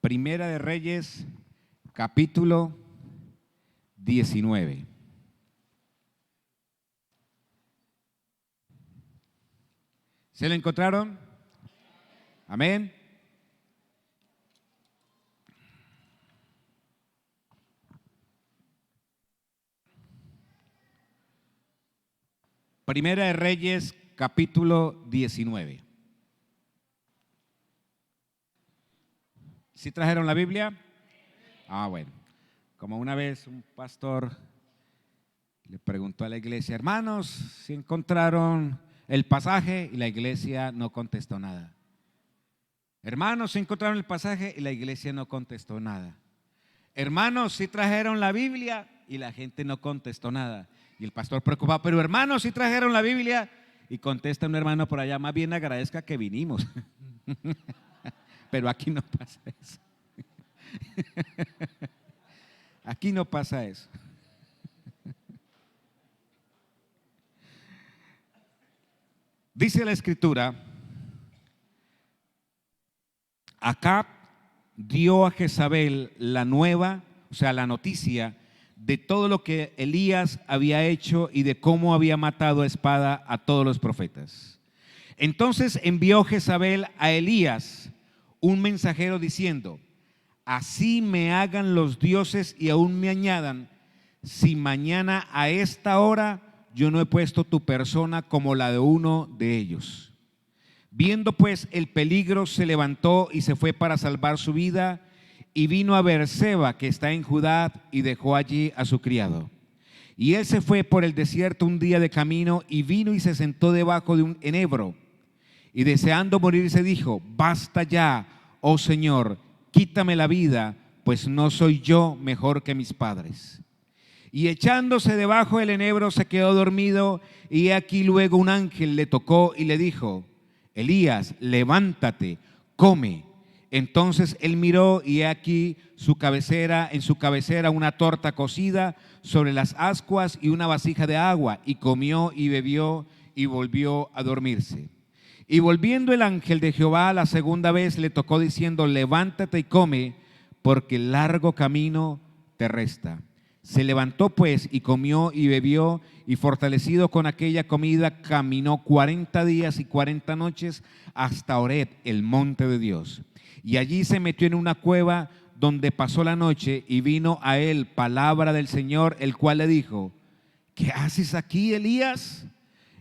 Primera de Reyes, capítulo 19. ¿Se lo encontraron? Amén. Primera de Reyes, capítulo 19. ¿Sí trajeron la Biblia? Bueno. Como una vez un pastor le preguntó a la iglesia: hermanos, ¿si encontraron el pasaje? Y la iglesia no contestó nada. Hermanos, ¿si encontraron el pasaje? Y la iglesia no contestó nada. Hermanos, ¿si trajeron la Biblia? Y la gente no contestó nada. Y el pastor preocupado: pero hermanos, ¿si trajeron la Biblia? Y contesta un hermano por allá: más bien agradezca que vinimos. Pero aquí no pasa eso. Aquí no pasa eso. Dice la escritura: Acab dio a Jezabel la nueva, o sea, la noticia de todo lo que Elías había hecho y de cómo había matado a espada a todos los profetas. Entonces envió Jezabel a Elías un mensajero diciendo: así me hagan los dioses y aún me añadan, si mañana a esta hora yo no he puesto tu persona como la de uno de ellos. Viendo pues el peligro, se levantó y se fue para salvar su vida, y vino a Beerseba, que está en Judá, y dejó allí a su criado. Y él se fue por el desierto un día de camino, y vino y se sentó debajo de un enebro, y deseando morirse dijo: basta ya, oh Señor, quítame la vida, pues no soy yo mejor que mis padres. Y echándose debajo del enebro se quedó dormido, y aquí luego un ángel le tocó y le dijo: Elías, levántate, come. Entonces él miró, y he aquí en su cabecera una torta cocida sobre las ascuas y una vasija de agua, y comió y bebió y volvió a dormirse. Y volviendo el ángel de Jehová la segunda vez le tocó diciendo: levántate y come, porque largo camino te resta. Se levantó pues y comió y bebió, y fortalecido con aquella comida caminó 40 días y 40 noches hasta Horeb, el monte de Dios. Y allí se metió en una cueva donde pasó la noche, y vino a él palabra del Señor, el cual le dijo: ¿qué haces aquí, Elías?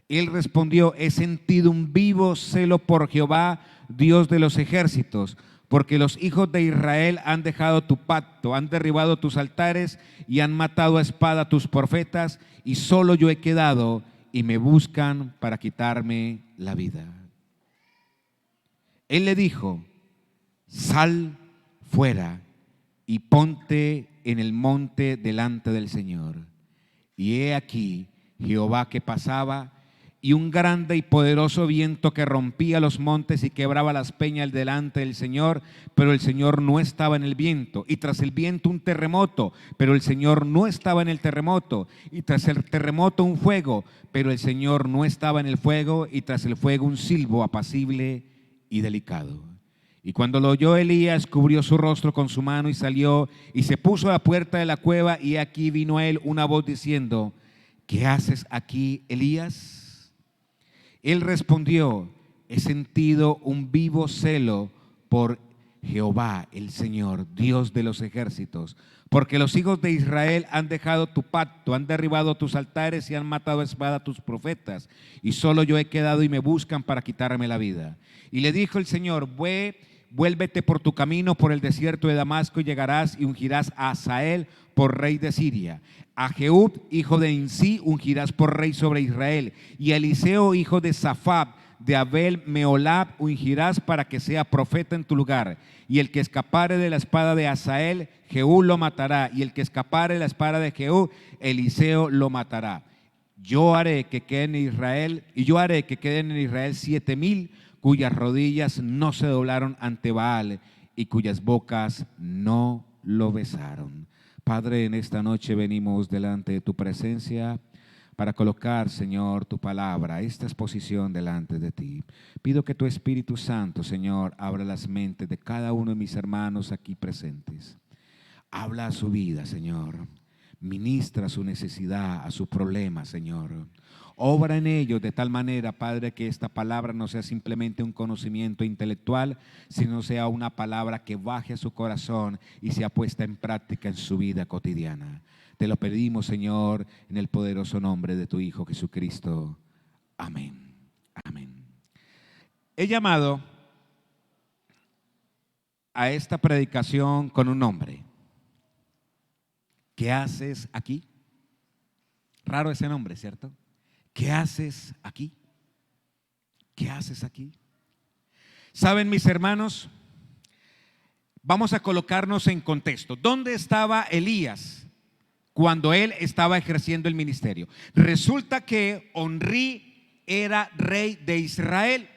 Él respondió: he sentido un vivo celo por Jehová, Dios de los ejércitos, porque los hijos de Israel han dejado tu pacto, han derribado tus altares y han matado a espada a tus profetas, y solo yo he quedado, y me buscan para quitarme la vida. Él le dijo: sal fuera y ponte en el monte delante del Señor. Y he aquí Jehová que pasaba, y un grande y poderoso viento que rompía los montes y quebraba las peñas delante del Señor, pero el Señor no estaba en el viento. Y tras el viento un terremoto, pero el Señor no estaba en el terremoto. Y tras el terremoto un fuego, pero el Señor no estaba en el fuego. Y tras el fuego un silbo apacible y delicado. Y cuando lo oyó Elías, cubrió su rostro con su mano y salió y se puso a la puerta de la cueva. Y aquí vino a él una voz diciendo: ¿qué haces aquí, Elías? Él respondió: he sentido un vivo celo por Jehová, el Señor, Dios de los ejércitos, porque los hijos de Israel han dejado tu pacto, han derribado tus altares y han matado a espada a tus profetas, y solo yo he quedado y me buscan para quitarme la vida. Y le dijo el Señor: vuélvete por tu camino por el desierto de Damasco, y llegarás y ungirás a Hazael por rey de Siria. A Jehud, hijo de Nimsi, ungirás por rey sobre Israel. Y a Eliseo, hijo de Safat, de Abel Meolab, ungirás para que sea profeta en tu lugar. Y el que escapare de la espada de Hazael, Jehú lo matará. Y el que escapare de la espada de Jehú, Eliseo lo matará. Yo haré que queden en Israel 7,000 cuyas rodillas no se doblaron ante Baal y cuyas bocas no lo besaron. Padre, en esta noche venimos delante de tu presencia para colocar, Señor, tu palabra, esta exposición delante de ti. Pido que tu Espíritu Santo, Señor, abra las mentes de cada uno de mis hermanos aquí presentes. Habla a su vida, Señor. Ministra su necesidad, a su problema, Señor. Obra en ellos de tal manera, Padre, que esta palabra no sea simplemente un conocimiento intelectual, sino sea una palabra que baje a su corazón y sea puesta en práctica en su vida cotidiana. Te lo pedimos, Señor, en el poderoso nombre de tu Hijo Jesucristo. Amén. Amén. He llamado a esta predicación con un nombre. ¿Qué haces aquí? Raro ese nombre, ¿cierto? ¿Qué haces aquí? ¿Qué haces aquí? ¿Saben, mis hermanos? Vamos a colocarnos en contexto. ¿Dónde estaba Elías cuando él estaba ejerciendo el ministerio? Resulta que Omrí era rey de Israel.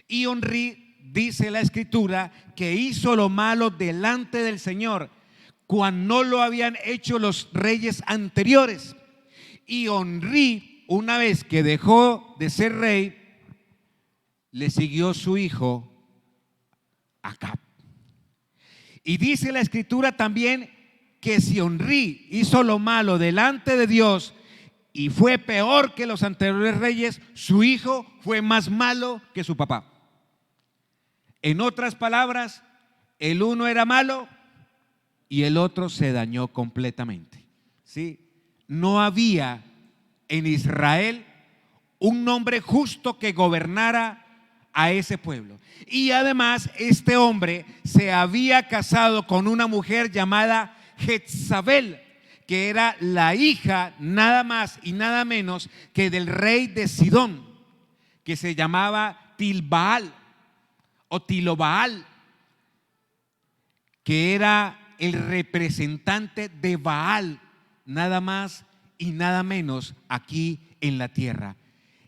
Y Omrí, dice la Escritura, que hizo lo malo delante del Señor, cuando no lo habían hecho los reyes anteriores. Y Omrí, una vez que dejó de ser rey, le siguió su hijo Acab. Y dice la Escritura también que si Omrí hizo lo malo delante de Dios y fue peor que los anteriores reyes, su hijo fue más malo que su papá. En otras palabras, el uno era malo y el otro se dañó completamente. ¿Sí? No había en Israel un hombre justo que gobernara a ese pueblo. Y además este hombre se había casado con una mujer llamada Jezabel, que era la hija nada más y nada menos que del rey de Sidón, que se llamaba Tilbaal o Tilobaal, que era el representante de Baal, nada más y nada menos aquí en la tierra.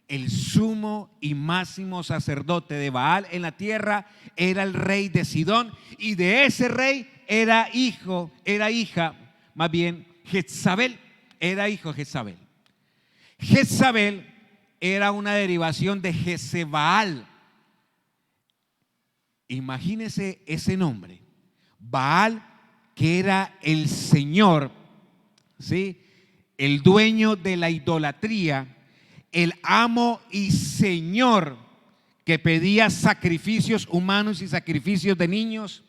El sumo y máximo sacerdote de Baal en la tierra era el rey de Sidón, y de ese rey era hija, más bien Jezabel, era hijo Jezabel. Jezabel era una derivación de Jezebal. Imagínese ese nombre. Baal, que era el señor, ¿sí?, el dueño de la idolatría, el amo y señor que pedía sacrificios humanos y sacrificios de niños,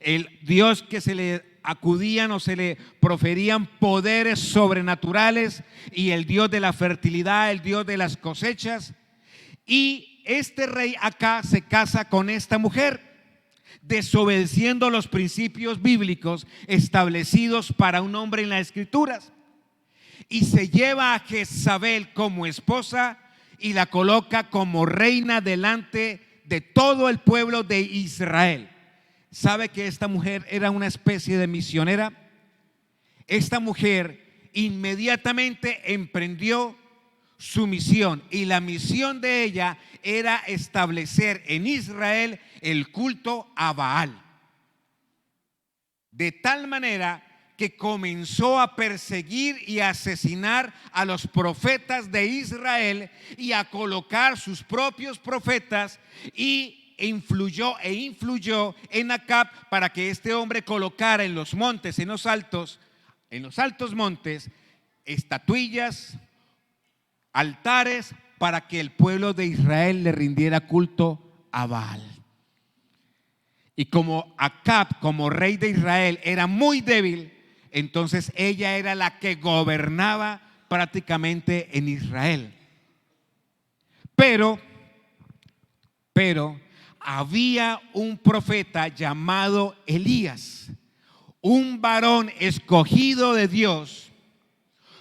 el Dios que se le acudían o se le proferían poderes sobrenaturales, y el Dios de la fertilidad, el Dios de las cosechas. Y este rey acá se casa con esta mujer, desobedeciendo los principios bíblicos establecidos para un hombre en las Escrituras, y se lleva a Jezabel como esposa y la coloca como reina delante de todo el pueblo de Israel. ¿Sabe que esta mujer era una especie de misionera? Esta mujer inmediatamente emprendió su misión, y la misión de ella era establecer en Israel el culto a Baal, de tal manera que comenzó a perseguir y a asesinar a los profetas de Israel y a colocar sus propios profetas, y influyó en Acab para que este hombre colocara en los montes, en los altos montes, estatuillas, altares, para que el pueblo de Israel le rindiera culto a Baal. Y como Acab, como rey de Israel, era muy débil, entonces ella era la que gobernaba prácticamente en Israel. Pero había un profeta llamado Elías, un varón escogido de Dios,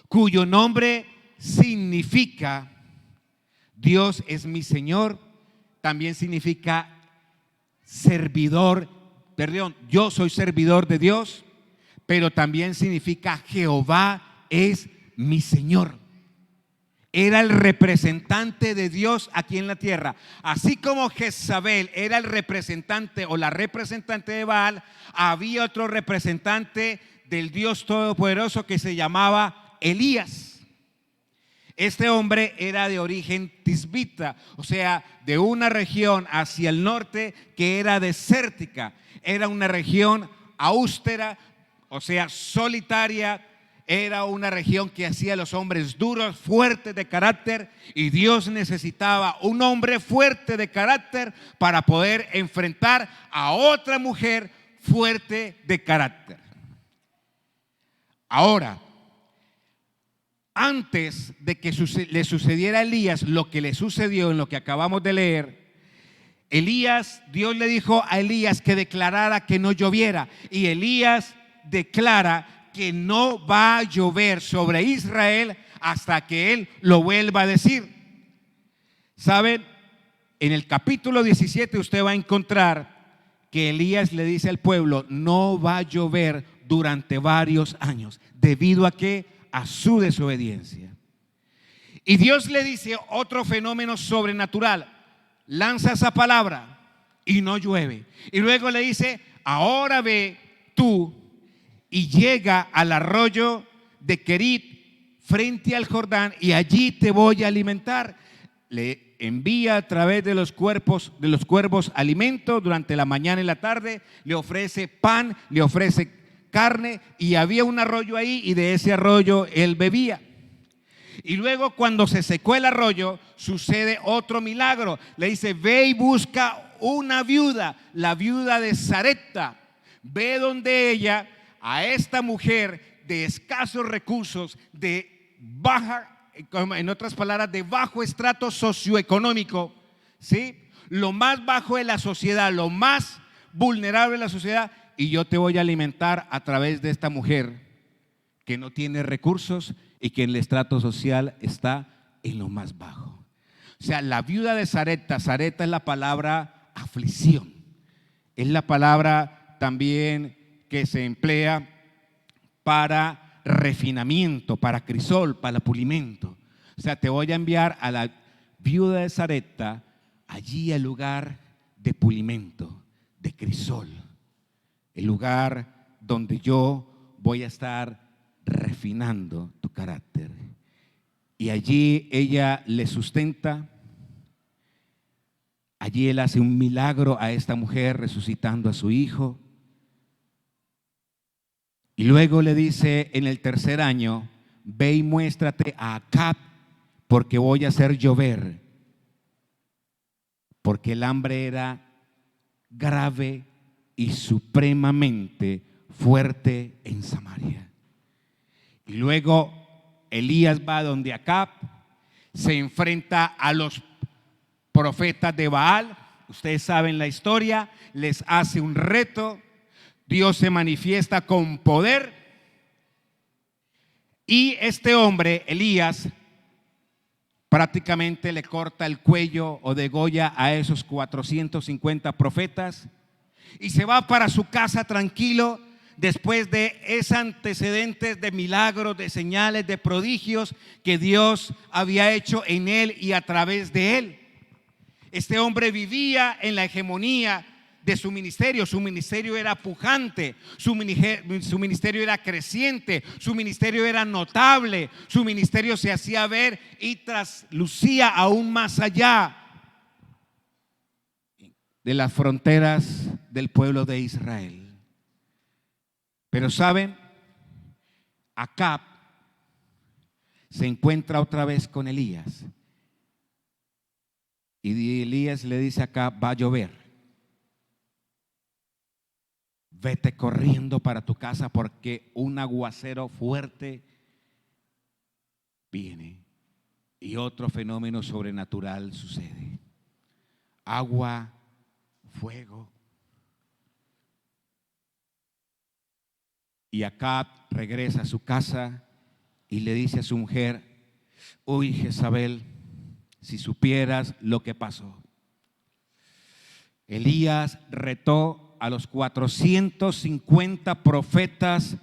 cuyo nombre significa Dios es mi Señor. También significa yo soy servidor de Dios, pero también significa Jehová es mi Señor. Era el representante de Dios aquí en la tierra. Así como Jezabel era el representante o la representante de Baal, había otro representante del Dios Todopoderoso que se llamaba Elías. Este hombre era de origen tisbita, o sea, de una región hacia el norte que era desértica. Era una región austera, o sea, solitaria. Era una región que hacía a los hombres duros, fuertes de carácter, y Dios necesitaba un hombre fuerte de carácter para poder enfrentar a otra mujer fuerte de carácter. Ahora, antes de que le sucediera a Elías lo que le sucedió en lo que acabamos de leer, Dios le dijo a Elías que declarara que no lloviera, y Elías declara que no va a llover sobre Israel hasta que él lo vuelva a decir. ¿Saben? En el capítulo 17 usted va a encontrar que Elías le dice al pueblo: no va a llover durante varios años. ¿Debido a qué? A su desobediencia. Y Dios le dice otro fenómeno sobrenatural: lanza esa palabra y no llueve. Y luego le dice: ahora ve tú y llega al arroyo de Querit frente al Jordán, y allí te voy a alimentar. Le envía a través de los cuervos alimento durante la mañana y la tarde, le ofrece pan, le ofrece carne, y había un arroyo ahí, y de ese arroyo él bebía. Y luego, cuando se secó el arroyo, sucede otro milagro. Le dice: ve y busca una viuda, la viuda de Sarepta. Ve donde ella, a esta mujer de escasos recursos, de baja, en otras palabras, de bajo estrato socioeconómico, ¿sí? Lo más bajo de la sociedad, lo más vulnerable de la sociedad. Y yo te voy a alimentar a través de esta mujer que no tiene recursos y que en el estrato social está en lo más bajo. O sea, la viuda de Sarepta. Sarepta es la palabra aflicción. Es la palabra también que se emplea para refinamiento, para crisol, para pulimento. O sea, te voy a enviar a la viuda de Sarepta allí al lugar de pulimento, de crisol. El lugar donde yo voy a estar refinando tu carácter. Y allí ella le sustenta. Allí él hace un milagro a esta mujer, resucitando a su hijo. Y luego le dice en el tercer año: ve y muéstrate a Acab, porque voy a hacer llover. Porque el hambre era grave y supremamente fuerte en Samaria. Y luego Elías va donde Acab, se enfrenta a los profetas de Baal. Ustedes saben la historia, les hace un reto. Dios se manifiesta con poder, y este hombre, Elías, prácticamente le corta el cuello o degolla a esos 450 profetas, y se va para su casa tranquilo después de esos antecedentes de milagros, de señales, de prodigios que Dios había hecho en él y a través de él. Este hombre vivía en la hegemonía de su ministerio. Su ministerio era pujante, su ministerio era creciente, su ministerio era notable, su ministerio se hacía ver y traslucía aún más allá de las fronteras del pueblo de Israel. Pero saben, Acab se encuentra otra vez con Elías, y Elías le dice a Acab: va a llover, vete corriendo para tu casa porque un aguacero fuerte viene. Y otro fenómeno sobrenatural sucede: agua, fuego. Y Acab regresa a su casa y le dice a su mujer: uy, Jezabel, si supieras lo que pasó. Elías retó a los 450 profetas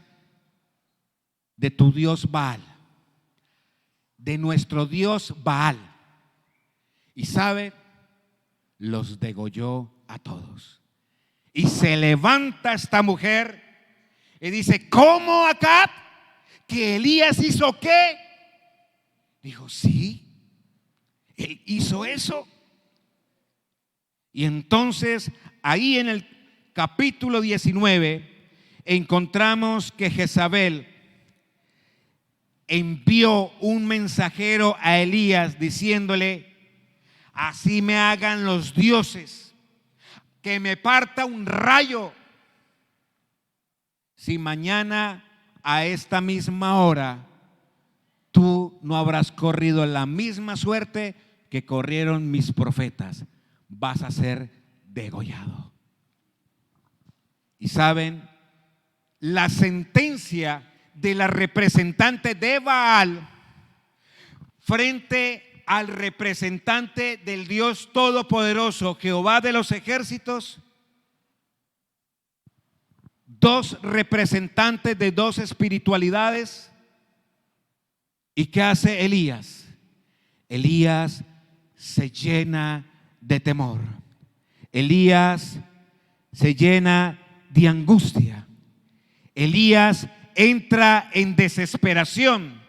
de tu Dios Baal, de nuestro Dios Baal, y sabe, los degolló a todos. Y se levanta esta mujer y dice: ¿cómo, Acab? ¿Que Elías hizo qué? Dijo, sí, él hizo eso. Y entonces ahí en el capítulo 19 encontramos que Jezabel envió un mensajero a Elías diciéndole: así me hagan los dioses, que me parta un rayo, si mañana a esta misma hora tú no habrás corrido la misma suerte que corrieron mis profetas, vas a ser degollado. Y saben, la sentencia de la representante de Baal frente al representante del Dios Todopoderoso, Jehová de los ejércitos, dos representantes de dos espiritualidades. ¿Y qué hace Elías? Elías se llena de temor. Elías se llena de angustia. Elías entra en desesperación.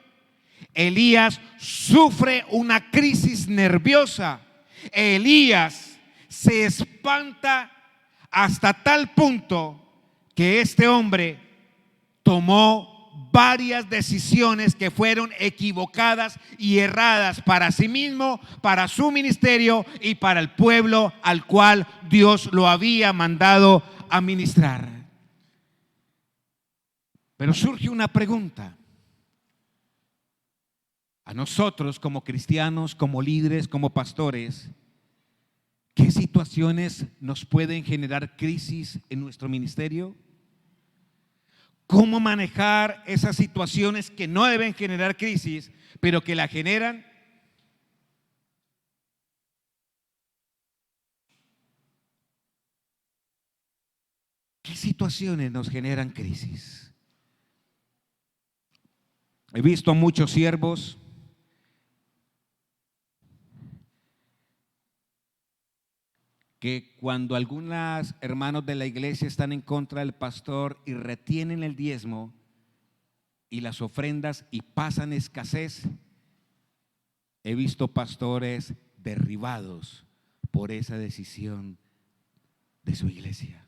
Elías sufre una crisis nerviosa. Elías se espanta hasta tal punto que este hombre tomó varias decisiones que fueron equivocadas y erradas para sí mismo, para su ministerio y para el pueblo al cual Dios lo había mandado a ministrar. Pero surge una pregunta. A nosotros como cristianos, como líderes, como pastores, ¿qué situaciones nos pueden generar crisis en nuestro ministerio? ¿Cómo manejar esas situaciones que no deben generar crisis, pero que la generan? ¿Qué situaciones nos generan crisis? He visto a muchos siervos que cuando algunos hermanos de la iglesia están en contra del pastor y retienen el diezmo y las ofrendas y pasan escasez, he visto pastores derribados por esa decisión de su iglesia.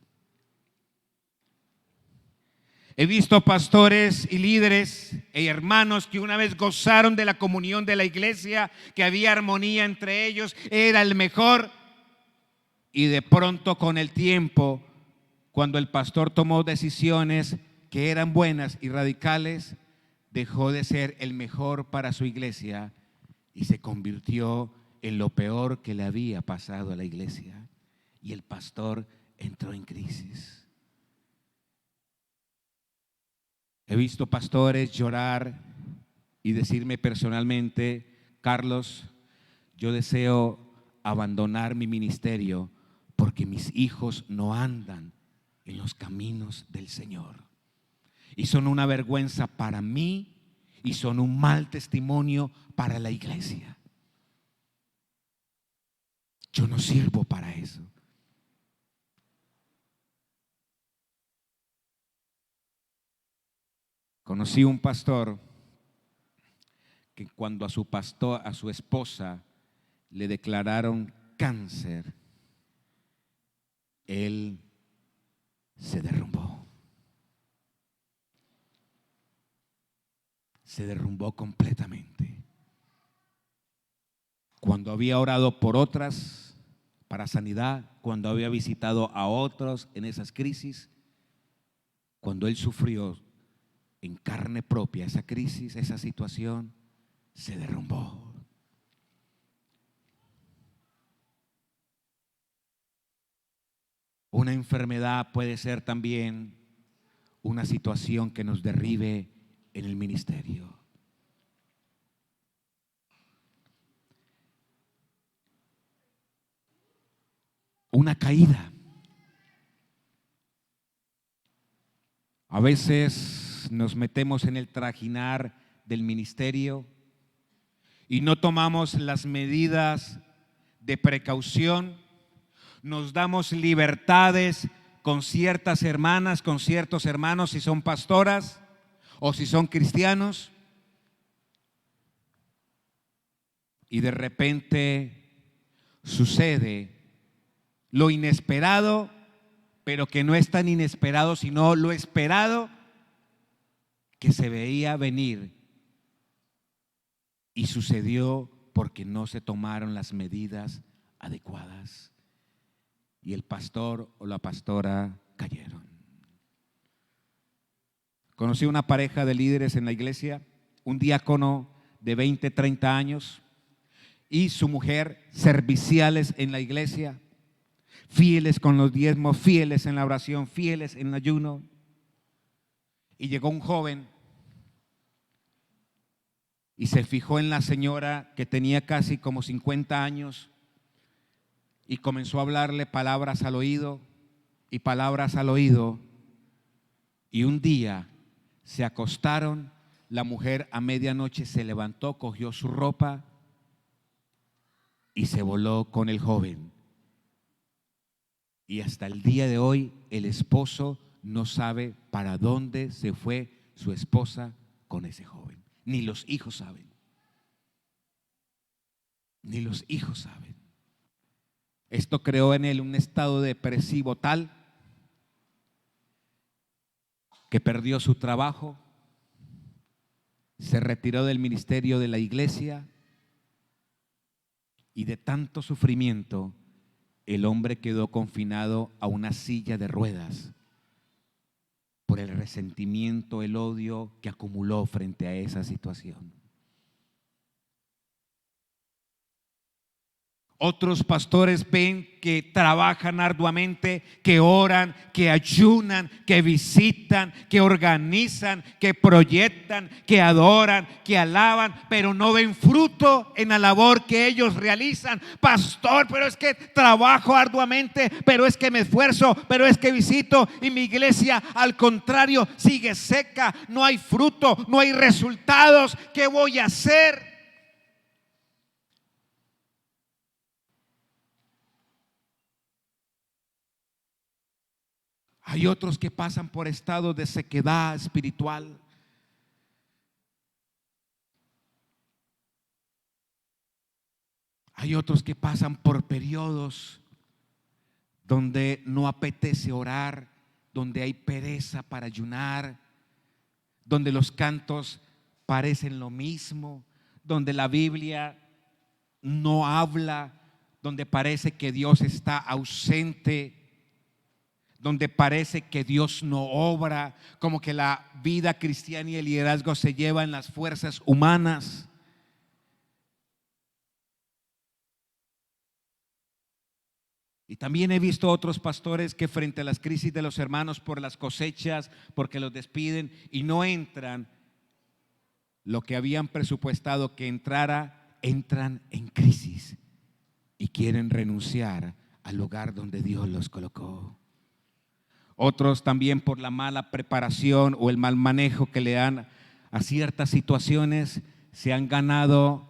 He visto pastores y líderes y hermanos que una vez gozaron de la comunión de la iglesia, que había armonía entre ellos, era el mejor. Y de pronto, con el tiempo, cuando el pastor tomó decisiones que eran buenas y radicales, dejó de ser el mejor para su iglesia y se convirtió en lo peor que le había pasado a la iglesia. Y el pastor entró en crisis. He visto pastores llorar y decirme personalmente: Carlos, yo deseo abandonar mi ministerio porque mis hijos no andan en los caminos del Señor. Y son una vergüenza para mí y son un mal testimonio para la iglesia. Yo no sirvo para eso. Conocí un pastor que cuando a su esposa le declararon cáncer, él se derrumbó. Se derrumbó completamente. Cuando había orado por otras para sanidad, cuando había visitado a otros en esas crisis, cuando él sufrió en carne propia esa crisis, esa situación, se derrumbó. Una enfermedad puede ser también una situación que nos derribe en el ministerio. Una caída. A veces nos metemos en el trajinar del ministerio y no tomamos las medidas de precaución. Nos damos libertades con ciertas hermanas, con ciertos hermanos, si son pastoras o si son cristianos. Y de repente sucede lo inesperado, pero que no es tan inesperado, sino lo esperado que se veía venir. Y sucedió porque no se tomaron las medidas adecuadas. Y el pastor o la pastora cayeron. Conocí una pareja de líderes en la iglesia, un diácono de 20, 30 años y su mujer, serviciales en la iglesia, fieles con los diezmos, fieles en la oración, fieles en el ayuno. Y llegó un joven y se fijó en la señora que tenía casi como 50 años y comenzó a hablarle palabras al oído y palabras al oído. Y un día se acostaron, la mujer a medianoche se levantó, cogió su ropa y se voló con el joven. Y hasta el día de hoy el esposo no sabe para dónde se fue su esposa con ese joven. Ni los hijos saben. Ni los hijos saben. Esto creó en él un estado depresivo tal que perdió su trabajo, se retiró del ministerio de la iglesia y de tanto sufrimiento el hombre quedó confinado a una silla de ruedas por el resentimiento, el odio que acumuló frente a esa situación. Otros pastores ven que trabajan arduamente, que oran, que ayunan, que visitan, que organizan, que proyectan, que adoran, que alaban, pero no ven fruto en la labor que ellos realizan. Pastor, pero es que trabajo arduamente, pero es que me esfuerzo, pero es que visito y mi iglesia al contrario sigue seca, no hay fruto, no hay resultados. ¿Qué voy a hacer? Hay otros que pasan por estados de sequedad espiritual. Hay otros que pasan por periodos donde no apetece orar, donde hay pereza para ayunar, donde los cantos parecen lo mismo, donde la Biblia no habla, donde parece que Dios está ausente, donde parece que Dios no obra, como que la vida cristiana y el liderazgo se lleva en las fuerzas humanas. Y también he visto otros pastores que frente a las crisis de los hermanos por las cosechas, porque los despiden y no entran lo que habían presupuestado que entrara, entran en crisis y quieren renunciar al lugar donde Dios los colocó. Otros también por la mala preparación o el mal manejo que le dan a ciertas situaciones se han ganado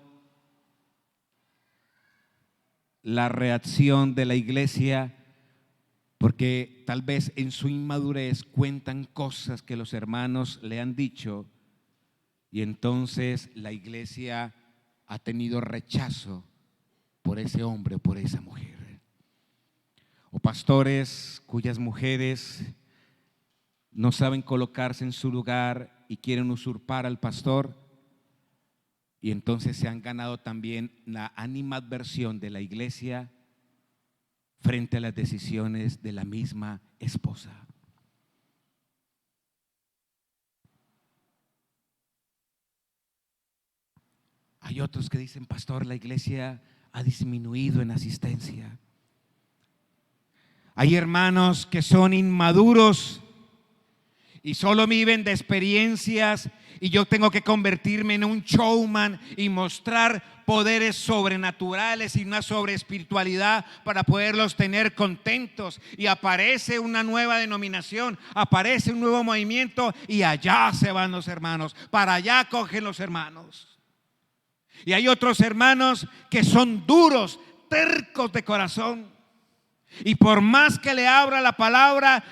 la reacción de la iglesia, porque tal vez en su inmadurez cuentan cosas que los hermanos le han dicho y entonces la iglesia ha tenido rechazo por ese hombre o por esa mujer. O pastores cuyas mujeres no saben colocarse en su lugar y quieren usurpar al pastor, y entonces se han ganado también la animadversión de la iglesia frente a las decisiones de la misma esposa. Hay otros que dicen: pastor, la iglesia ha disminuido en asistencia. Hay hermanos que son inmaduros y solo viven de experiencias, y yo tengo que convertirme en un showman y mostrar poderes sobrenaturales y una sobreespiritualidad para poderlos tener contentos. Y aparece una nueva denominación, aparece un nuevo movimiento y allá se van los hermanos, para allá cogen los hermanos. Y hay otros hermanos que son duros, tercos de corazón, y por más que le abra la palabra,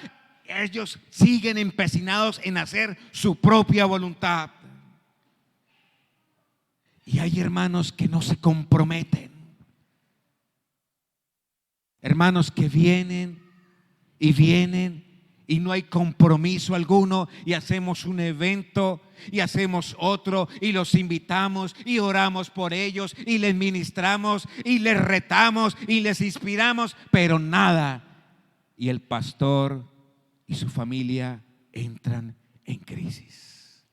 ellos siguen empecinados en hacer su propia voluntad. Y hay hermanos que no se comprometen. Hermanos que vienen y no hay compromiso alguno, y hacemos un evento y hacemos otro y los invitamos y oramos por ellos y les ministramos y les retamos y les inspiramos, pero nada. Y el pastor y su familia entran en crisis.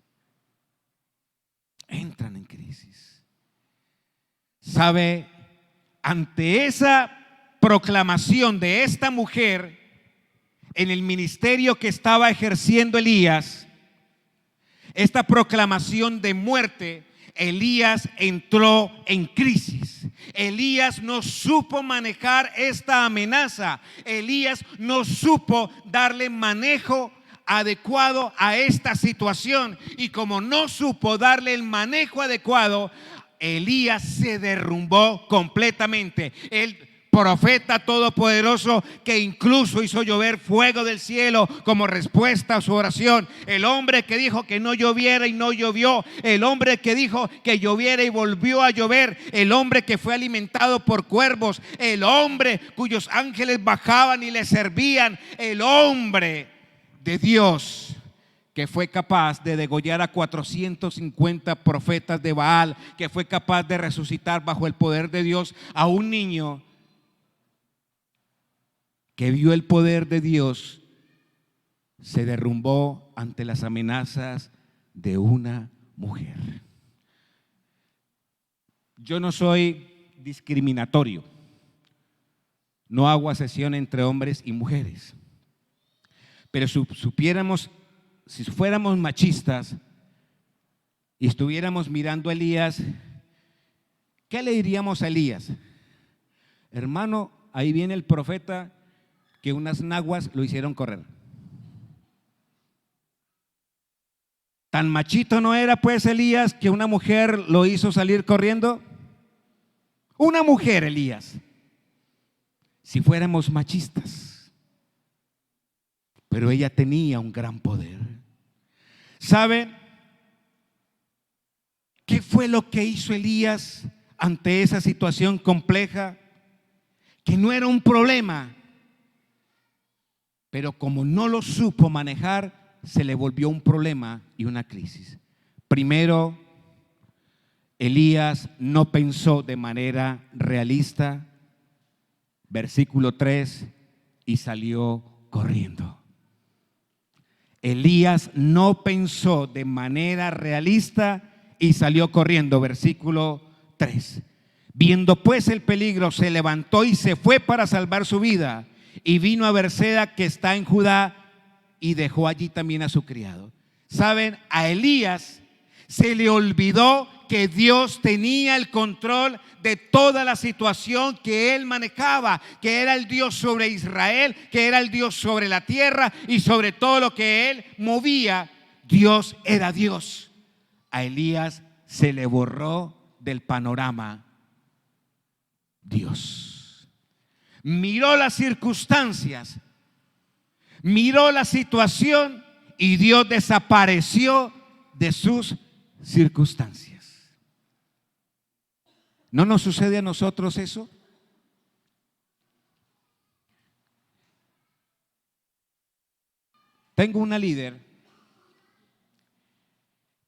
Entran en crisis. ¿Sabe? Ante esa proclamación de esta mujer en el ministerio que estaba ejerciendo Elías, esta proclamación de muerte, Elías entró en crisis. Elías no supo manejar esta amenaza. Elías no supo darle manejo adecuado a esta situación. Y como no supo darle el manejo adecuado, Elías se derrumbó completamente. El profeta todopoderoso que incluso hizo llover fuego del cielo como respuesta a su oración. El hombre que dijo que no lloviera y no llovió. El hombre que dijo que lloviera y volvió a llover. El hombre que fue alimentado por cuervos. El hombre cuyos ángeles bajaban y le servían. El hombre de Dios que fue capaz de degollar a 450 profetas de Baal, que fue capaz de resucitar bajo el poder de Dios a un niño que vio el poder de Dios, se derrumbó ante las amenazas de una mujer. Yo no soy discriminatorio, no hago asesión entre hombres y mujeres, pero si fuéramos machistas y estuviéramos mirando a Elías, ¿qué le diríamos a Elías? Hermano, ahí viene el profeta que unas naguas lo hicieron correr. ¿Tan machito no era pues Elías que una mujer lo hizo salir corriendo? Una mujer, Elías. Si fuéramos machistas. Pero ella tenía un gran poder. ¿Sabe qué fue lo que hizo Elías ante esa situación compleja? Que no era un problema, pero como no lo supo manejar, se le volvió un problema y una crisis. Primero, Elías no pensó de manera realista, versículo 3, y salió corriendo. Elías no pensó de manera realista y salió corriendo, versículo 3. Viendo pues el peligro, se levantó y se fue para salvar su vida. Y vino a Berseba, que está en Judá, y dejó allí también a su criado. Saben, a Elías se le olvidó que Dios tenía el control de toda la situación que él manejaba, que era el Dios sobre Israel, que era el Dios sobre la tierra y sobre todo lo que él movía. Dios era Dios. A Elías se le borró del panorama Dios. Miró las circunstancias, miró la situación y Dios desapareció de sus circunstancias. ¿No nos sucede a nosotros eso? Tengo una líder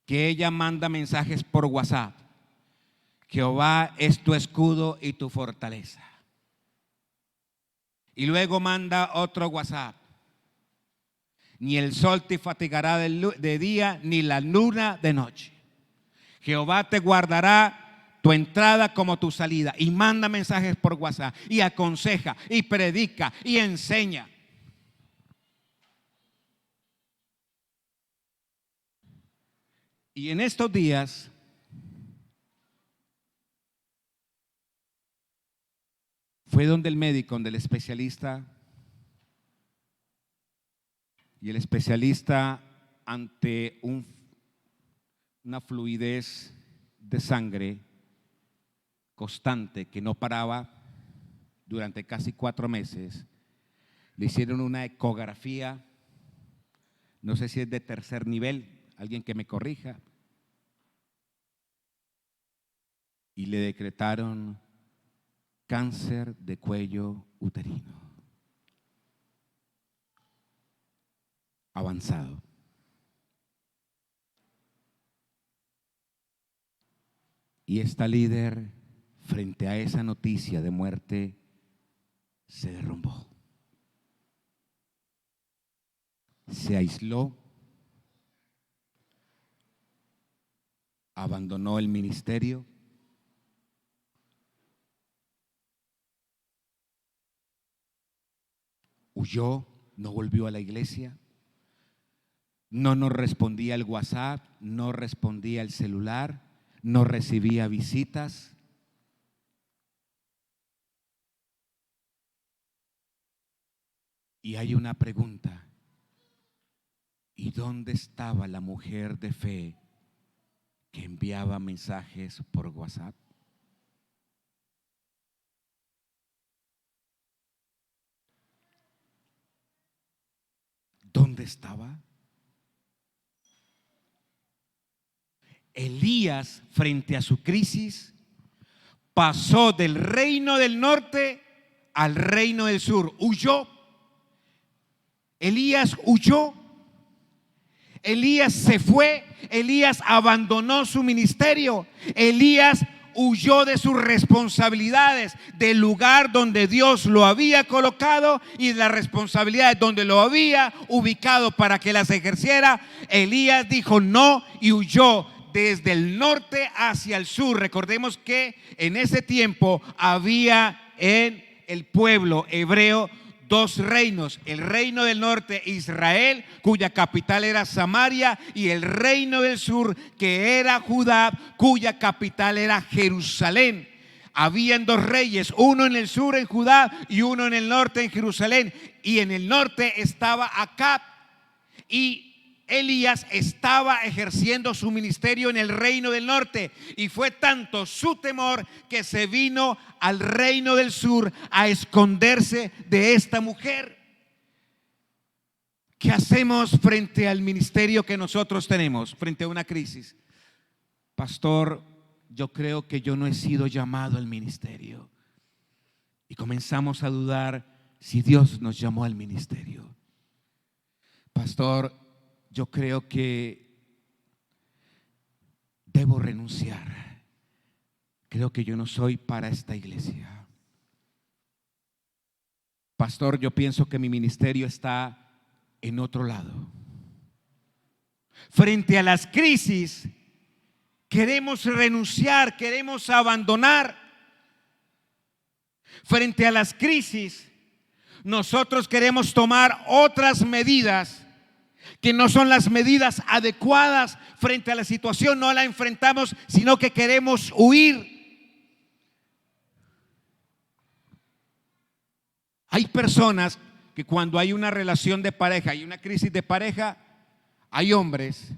que ella manda mensajes por WhatsApp. Jehová es tu escudo y tu fortaleza. Y luego manda otro WhatsApp. Ni el sol te fatigará de día, ni la luna de noche. Jehová te guardará tu entrada como tu salida. Y manda mensajes por WhatsApp. Y aconseja, y predica, y enseña. Y en estos días fue donde el médico, donde el especialista, y el especialista ante una fluidez de sangre constante que no paraba durante casi 4 meses, le hicieron una ecografía, no sé si es de tercer nivel, alguien que me corrija, y le decretaron cáncer de cuello uterino avanzado. Y esta líder, frente a esa noticia de muerte, se derrumbó. Se aisló, abandonó el ministerio, huyó, no volvió a la iglesia, no nos respondía el WhatsApp, no respondía el celular, no recibía visitas. Y hay una pregunta: ¿y dónde estaba la mujer de fe que enviaba mensajes por WhatsApp? ¿Dónde estaba? Elías, frente a su crisis, pasó del reino del norte al reino del sur. Huyó. Elías huyó. Elías se fue. Elías abandonó su ministerio. Elías huyó de sus responsabilidades, del lugar donde Dios lo había colocado y de las responsabilidades donde lo había ubicado para que las ejerciera. Elías dijo no y huyó desde el norte hacia el sur. Recordemos que en ese tiempo había en el pueblo hebreo dos reinos: el reino del norte, Israel, cuya capital era Samaria, y el reino del sur, que era Judá, cuya capital era Jerusalén. Habían dos reyes, uno en el sur en Judá y uno en el norte en Jerusalén. Y en el norte estaba Acab, y Elías estaba ejerciendo su ministerio en el reino del norte, y fue tanto su temor que se vino al reino del sur a esconderse de esta mujer. ¿Qué hacemos frente al ministerio que nosotros tenemos, frente a una crisis? Pastor, yo creo que yo no he sido llamado al ministerio. Y comenzamos a dudar si Dios nos llamó al ministerio. Pastor, yo creo que debo renunciar. Creo que yo no soy para esta iglesia. Pastor, yo pienso que mi ministerio está en otro lado. Frente a las crisis, queremos renunciar, queremos abandonar. Frente a las crisis, nosotros queremos tomar otras medidas que no son las medidas adecuadas frente a la situación. No la enfrentamos, sino que queremos huir. Hay personas que cuando hay una relación de pareja, hay una crisis de pareja, hay hombres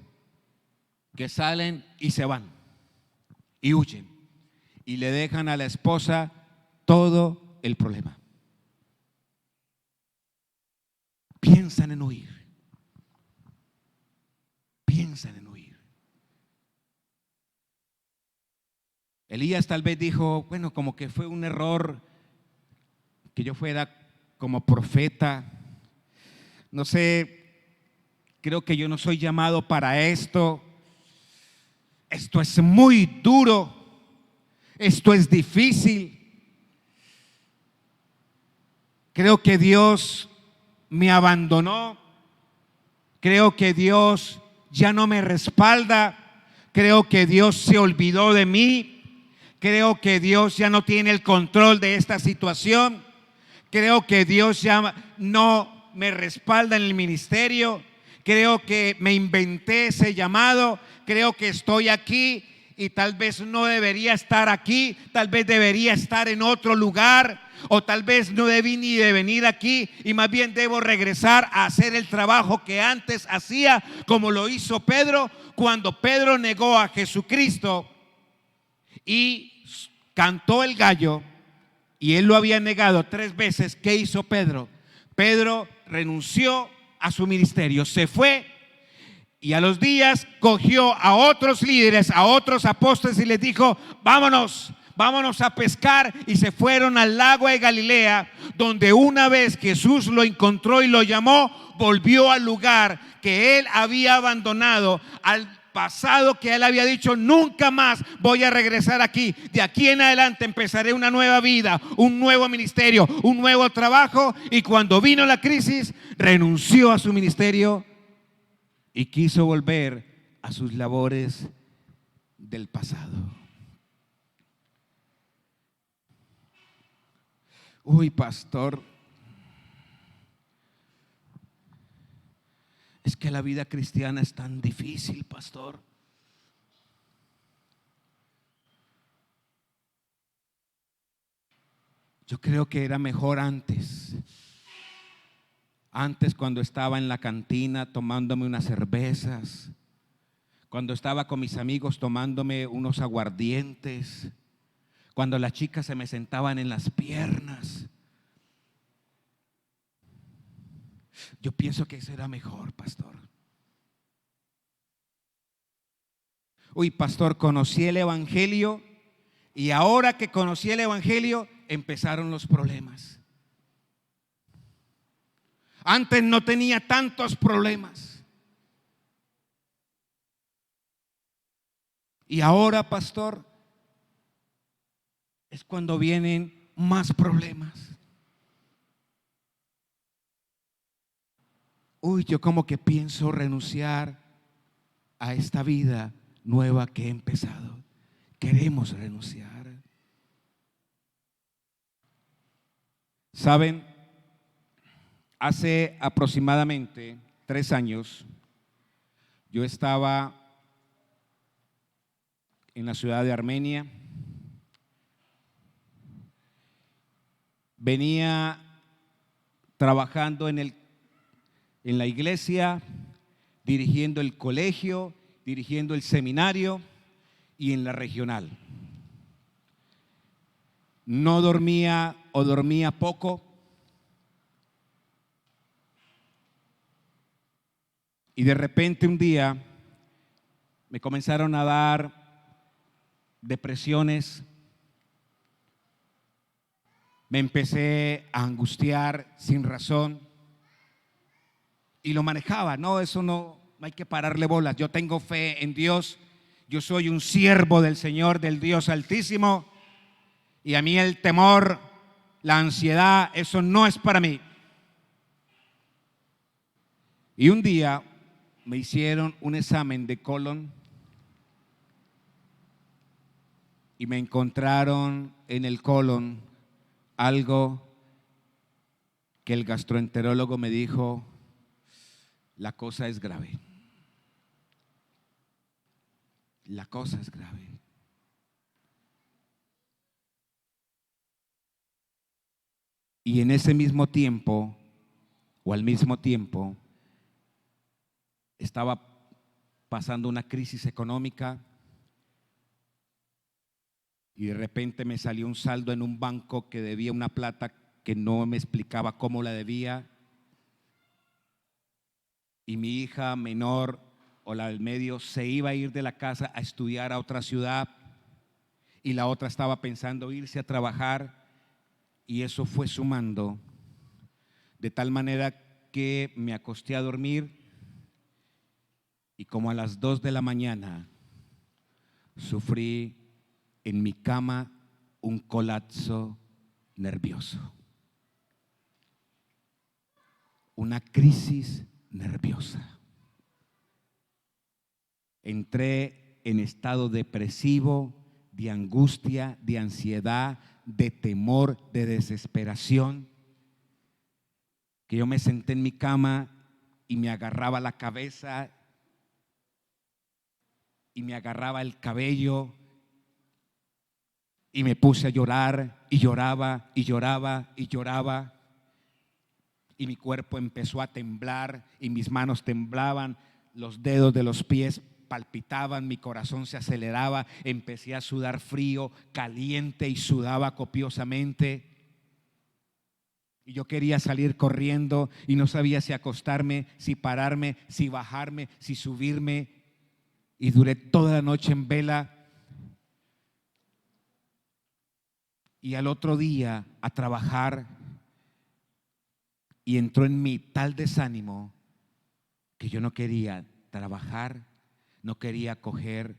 que salen y se van y huyen y le dejan a la esposa todo el problema. Piensan en huir. Piensan en huir. Elías tal vez dijo, bueno, como que fue un error que yo fuera como profeta. No sé, creo que yo no soy llamado para esto. Esto es muy duro. Esto es difícil. Creo que Dios me abandonó. Creo que Dios ya no me respalda. Creo que Dios se olvidó de mí. Creo que Dios ya no tiene el control de esta situación. Creo que Dios ya no me respalda en el ministerio. Creo que me inventé ese llamado. Creo que estoy aquí y tal vez no debería estar aquí. Tal vez debería estar en otro lugar. O tal vez no debí ni de venir aquí y más bien debo regresar a hacer el trabajo que antes hacía, como lo hizo Pedro cuando Pedro negó a Jesucristo y cantó el gallo y él lo había negado 3 veces. ¿Qué hizo Pedro? Pedro renunció a su ministerio, se fue Y a los días cogió a otros líderes, a otros apóstoles y les dijo: vámonos, vámonos a pescar. Y se fueron al lago de Galilea, donde una vez Jesús lo encontró y lo llamó, volvió al lugar que él había abandonado, al pasado que él había dicho: nunca más voy a regresar aquí. De aquí en adelante empezaré una nueva vida, un nuevo ministerio, un nuevo trabajo. Y cuando vino la crisis, renunció a su ministerio y quiso volver a sus labores del pasado. Uy, pastor, es que la vida cristiana es tan difícil, pastor. Yo creo que era mejor antes. Antes, cuando estaba en la cantina tomándome unas cervezas, cuando estaba con mis amigos tomándome unos aguardientes, cuando las chicas se me sentaban en las piernas. Yo pienso que eso era mejor, pastor. Uy, pastor, conocí el evangelio y ahora que conocí el evangelio empezaron los problemas. Antes no tenía tantos problemas. Y ahora, pastor, es cuando vienen más problemas. Uy, yo como que pienso renunciar a esta vida nueva que he empezado. Queremos renunciar. ¿Saben? Hace aproximadamente 3 años yo estaba en la ciudad de Armenia. Venía trabajando en la iglesia, dirigiendo el colegio, dirigiendo el seminario y en la regional. No dormía o dormía poco. Y de repente un día me comenzaron a dar depresiones. Me empecé a angustiar sin razón y lo manejaba. No, eso no hay que pararle bolas. Yo tengo fe en Dios. Yo soy un siervo del Señor, del Dios Altísimo. Y a mí el temor, la ansiedad, eso no es para mí. Y un día me hicieron un examen de colon y me encontraron en el colon algo que el gastroenterólogo me dijo: la cosa es grave. La cosa es grave. Y en ese mismo tiempo, o al mismo tiempo, estaba pasando una crisis económica y de repente me salió un saldo en un banco que debía una plata que no me explicaba cómo la debía. Y mi hija menor, o la del medio, se iba a ir de la casa a estudiar a otra ciudad y la otra estaba pensando irse a trabajar, y eso fue sumando de tal manera que me acosté a dormir y como a las 2 de la mañana sufrí en mi cama un colapso nervioso, una crisis nerviosa. Entré en estado depresivo, de angustia, de ansiedad, de temor, de desesperación, que yo me senté en mi cama y me agarraba la cabeza y me agarraba el cabello y me puse a llorar y lloraba y lloraba y lloraba, y mi cuerpo empezó a temblar y mis manos temblaban, los dedos de los pies palpitaban, mi corazón se aceleraba, empecé a sudar frío, caliente y sudaba copiosamente. Y yo quería salir corriendo y no sabía si acostarme, si pararme, si bajarme, si subirme. Y duré toda la noche en vela. Y al otro día a trabajar. Y entró en mí tal desánimo que yo no quería trabajar, no quería coger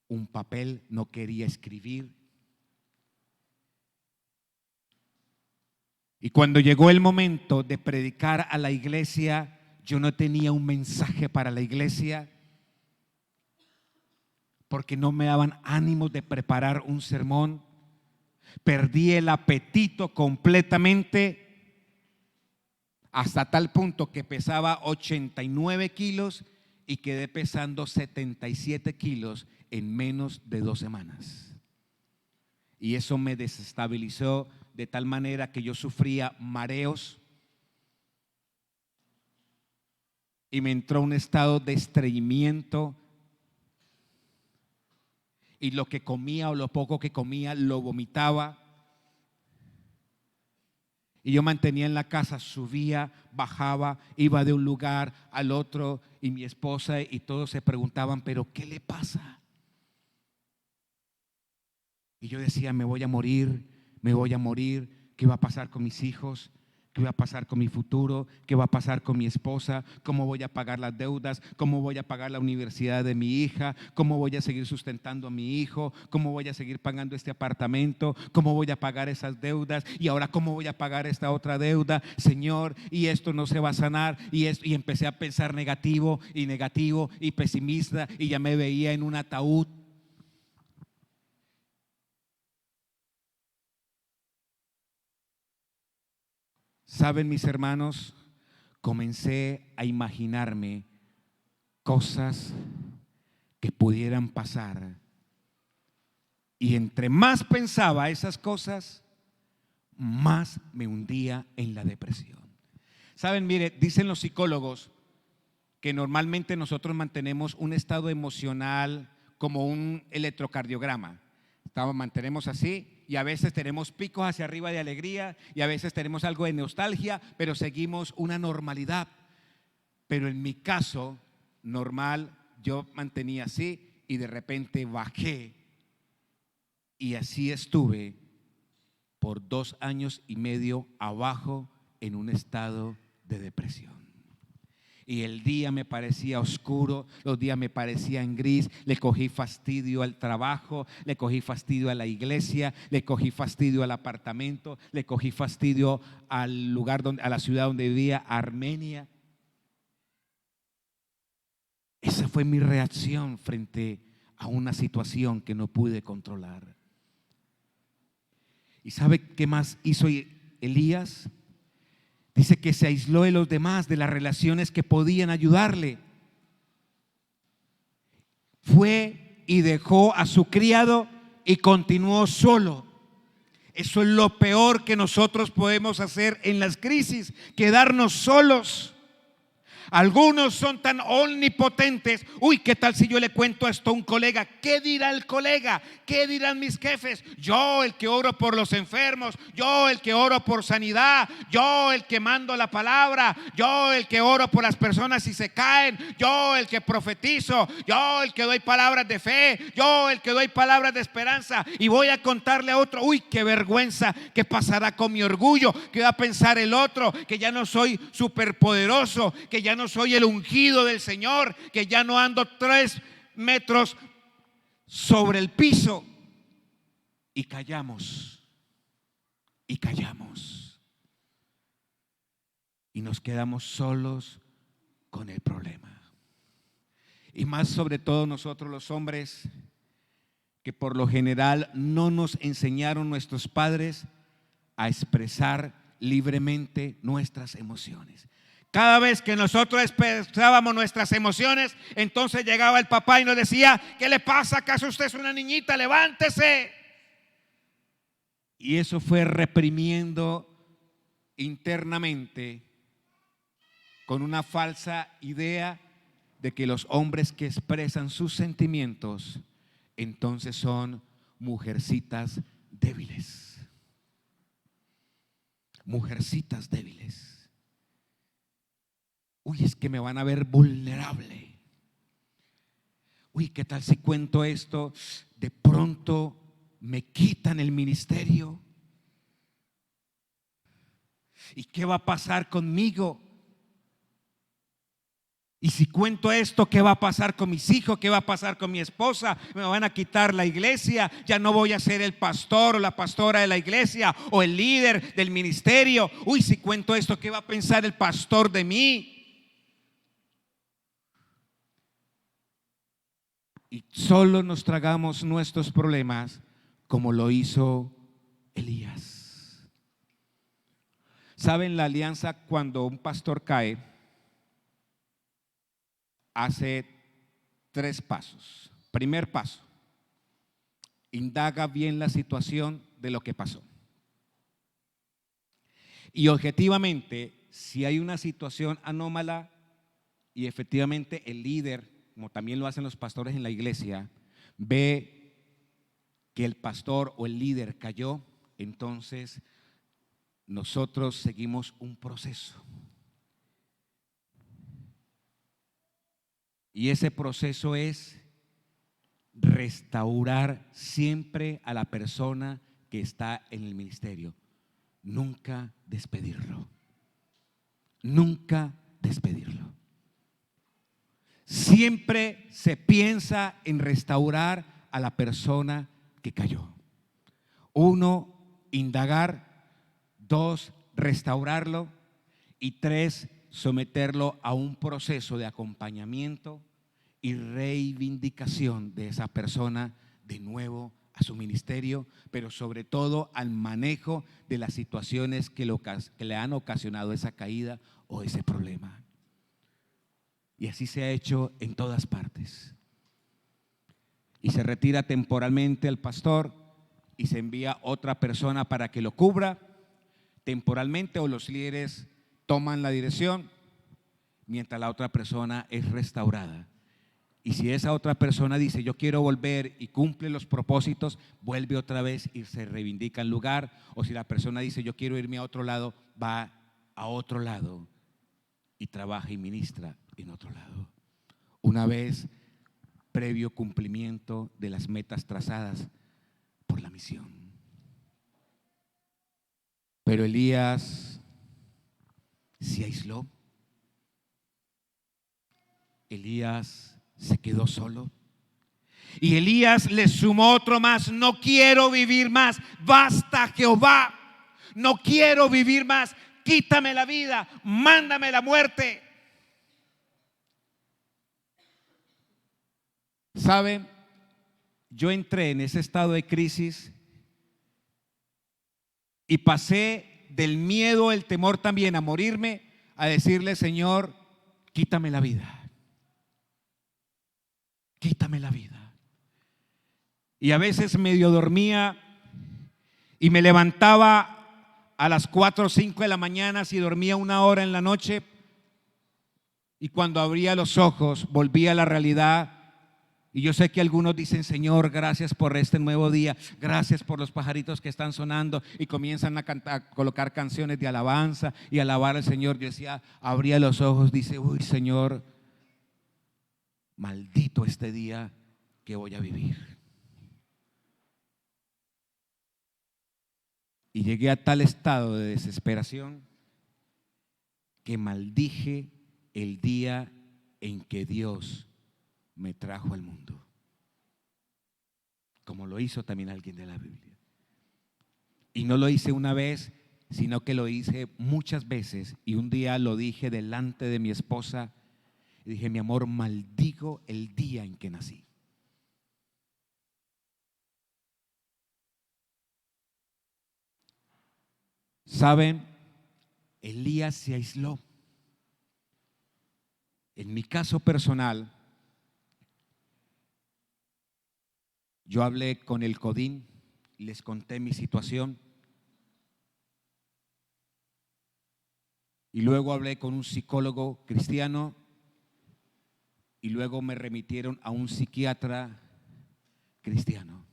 un papel, no quería escribir. Y cuando llegó el momento de predicar a la iglesia, yo no tenía un mensaje para la iglesia porque no me daban ánimos de preparar un sermón. Perdí el apetito completamente hasta tal punto que pesaba 89 kilos y quedé pesando 77 kilos en menos de 2 semanas. Y eso me desestabilizó de tal manera que yo sufría mareos y me entró un estado de estreñimiento, y lo que comía o lo poco que comía lo vomitaba. Y yo mantenía en la casa, subía, bajaba, iba de un lugar al otro, y mi esposa y todos se preguntaban, ¿pero qué le pasa? Y yo decía, me voy a morir, ¿qué va a pasar con mis hijos? ¿Qué va a pasar con mi futuro? ¿Qué va a pasar con mi esposa? ¿Cómo voy a pagar las deudas? ¿Cómo voy a pagar la universidad de mi hija? ¿Cómo voy a seguir sustentando a mi hijo? ¿Cómo voy a seguir pagando este apartamento? ¿Cómo voy a pagar esas deudas? Y ahora, ¿cómo voy a pagar esta otra deuda? Señor, y esto no se va a sanar. Y empecé a pensar negativo y pesimista, y ya me veía en un ataúd. Saben, mis hermanos, comencé a imaginarme cosas que pudieran pasar, y entre más pensaba esas cosas, más me hundía en la depresión. Saben, mire, dicen los psicólogos que normalmente nosotros mantenemos un estado emocional como un electrocardiograma. Mantenemos así, y a veces tenemos picos hacia arriba de alegría y a veces tenemos algo de nostalgia, pero seguimos una normalidad. Pero en mi caso normal, yo mantenía así y de repente bajé, y así estuve por 2 años y medio abajo en un estado de depresión. Y el día me parecía oscuro, los días me parecían gris. Le cogí fastidio al trabajo, le cogí fastidio a la iglesia, le cogí fastidio al apartamento, le cogí fastidio al lugar a la ciudad donde vivía, Armenia. Esa fue mi reacción frente a una situación que no pude controlar. ¿Y sabe qué más hizo Elías? Dice que se aisló de los demás, de las relaciones que podían ayudarle. Fue y dejó a su criado y continuó solo. Eso es lo peor que nosotros podemos hacer en las crisis, quedarnos solos. Algunos son tan omnipotentes. Uy, ¿qué tal si yo le cuento esto a un colega? ¿Qué dirá el colega? ¿Qué dirán mis jefes? Yo, el que oro por los enfermos, yo, el que oro por sanidad, yo, el que mando la palabra, yo, el que oro por las personas si se caen, yo, el que profetizo, yo, el que doy palabras de fe, yo, el que doy palabras de esperanza. Y voy a contarle a otro, uy, qué vergüenza, ¿qué pasará con mi orgullo? ¿Qué va a pensar el otro? Que ya no soy superpoderoso, que ya no soy el ungido del Señor, que ya no ando 3 metros sobre el piso. Y callamos, y callamos, y nos quedamos solos con el problema. Y más sobre todo nosotros los hombres, que por lo general no nos enseñaron nuestros padres a expresar libremente nuestras emociones. Cada vez que nosotros expresábamos nuestras emociones, entonces llegaba el papá y nos decía, ¿qué le pasa? ¿Acaso usted es una niñita? Levántese. Y eso fue reprimiendo internamente con una falsa idea de que los hombres que expresan sus sentimientos entonces son mujercitas débiles. mujercitas débiles. Uy, es que me van a ver vulnerable. Uy, ¿qué tal si cuento esto? De pronto me quitan el ministerio. ¿Y qué va a pasar conmigo? Y si cuento esto, ¿qué va a pasar con mis hijos? ¿Qué va a pasar con mi esposa? Me van a quitar la iglesia. Ya no voy a ser el pastor o la pastora de la iglesia o el líder del ministerio. Uy, si cuento esto, ¿qué va a pensar el pastor de mí? Y solo nos tragamos nuestros problemas como lo hizo Elías. ¿Saben? La alianza, cuando un pastor cae, hace 3 pasos. Primer paso: indaga bien la situación de lo que pasó. Y objetivamente, si hay una situación anómala y efectivamente el líder, como también lo hacen los pastores en la iglesia, ve que el pastor o el líder cayó, entonces nosotros seguimos un proceso. Y ese proceso es restaurar siempre a la persona que está en el ministerio. Nunca despedirlo. Nunca despedirlo. Siempre se piensa en restaurar a la persona que cayó. 1, indagar. 2, restaurarlo. Y 3, someterlo a un proceso de acompañamiento y reivindicación de esa persona de nuevo a su ministerio, pero sobre todo al manejo de las situaciones que le han ocasionado esa caída o ese problema. Y así se ha hecho en todas partes. Y se retira temporalmente al pastor y se envía otra persona para que lo cubra temporalmente, o los líderes toman la dirección mientras la otra persona es restaurada. Y si esa otra persona dice yo quiero volver y cumple los propósitos, vuelve otra vez y se reivindica el lugar. O si la persona dice yo quiero irme a otro lado, va a otro lado y trabaja y ministra en otro lado. Una vez previo cumplimiento de las metas trazadas por la misión. Pero Elías se aisló. Elías se quedó solo. Y Elías le sumó otro más: no quiero vivir más, basta Jehová, no quiero vivir más, quítame la vida, mándame la muerte. ¿Saben? Yo entré en ese estado de crisis y pasé del miedo, el temor también a morirme, a decirle: Señor, quítame la vida, quítame la vida. Y a veces medio dormía y me levantaba a las 4 o 5 de la mañana, si dormía 1 hora en la noche, y cuando abría los ojos volvía a la realidad. Y yo sé que algunos dicen: Señor, gracias por este nuevo día, gracias por los pajaritos que están sonando, y comienzan a cantar, a colocar canciones de alabanza y alabar al Señor. Yo decía, abría los ojos, dice: uy, Señor, maldito este día que voy a vivir. Y llegué a tal estado de desesperación que maldije el día en que Dios me trajo al mundo, como lo hizo también alguien de la Biblia. Y no lo hice una vez, sino que lo hice muchas veces. Y un día lo dije delante de mi esposa y dije: mi amor, maldigo el día en que nací. ¿Saben? Elías se aisló. En mi caso personal, yo hablé con el Codín, les conté mi situación, y luego hablé con un psicólogo cristiano, y luego me remitieron a un psiquiatra cristiano.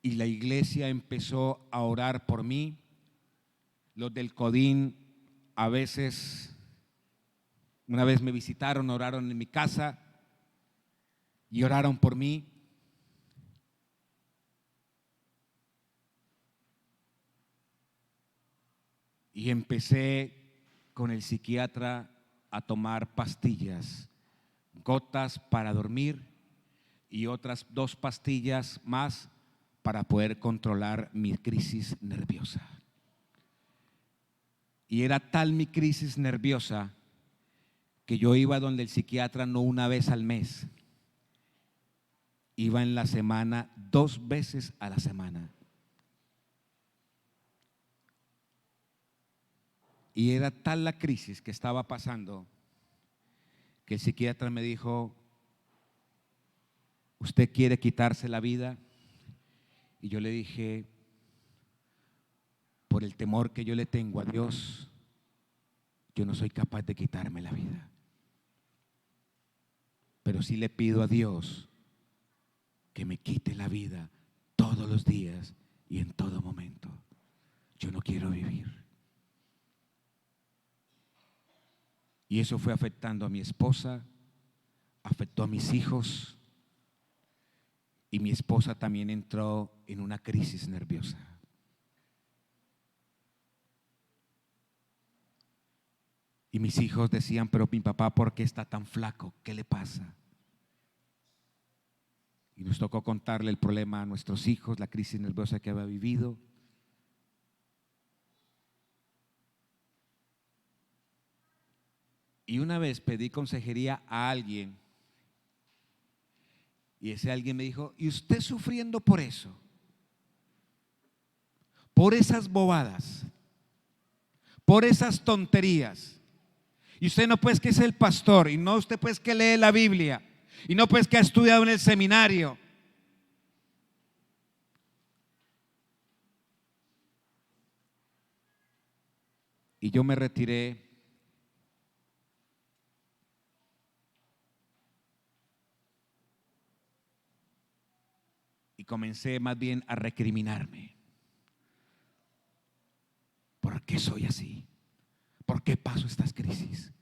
y la iglesia empezó a orar por mí. Los del Codín a veces, una vez me visitaron, oraron en mi casa y oraron por mí. Y empecé con el psiquiatra a tomar pastillas, gotas para dormir y otras 2 pastillas más para poder controlar mi crisis nerviosa. Y era tal mi crisis nerviosa que yo iba donde el psiquiatra no una vez al mes, iba en la semana 2 veces a la semana. Y era tal la crisis que estaba pasando que el psiquiatra me dijo: ¿usted quiere quitarse la vida? Y yo le dije: por el temor que yo le tengo a Dios, yo no soy capaz de quitarme la vida. Pero sí le pido a Dios que me quite la vida todos los días y en todo momento. Yo no quiero vivir. Y eso fue afectando a mi esposa, afectó a mis hijos, y mi esposa también entró en una crisis nerviosa. Y mis hijos decían: pero mi papá, ¿por qué está tan flaco? ¿Qué le pasa? Y nos tocó contarle el problema a nuestros hijos, la crisis nerviosa que había vivido. Y una vez pedí consejería a alguien, y ese alguien me dijo: ¿y usted sufriendo por eso? Por esas bobadas, por esas tonterías. Y usted no pues que es el pastor, y no usted pues que lee la Biblia, y no pues que ha estudiado en el seminario. Y yo me retiré y comencé más bien a recriminarme. ¿Por qué soy así? ¿Por qué paso estas crisis?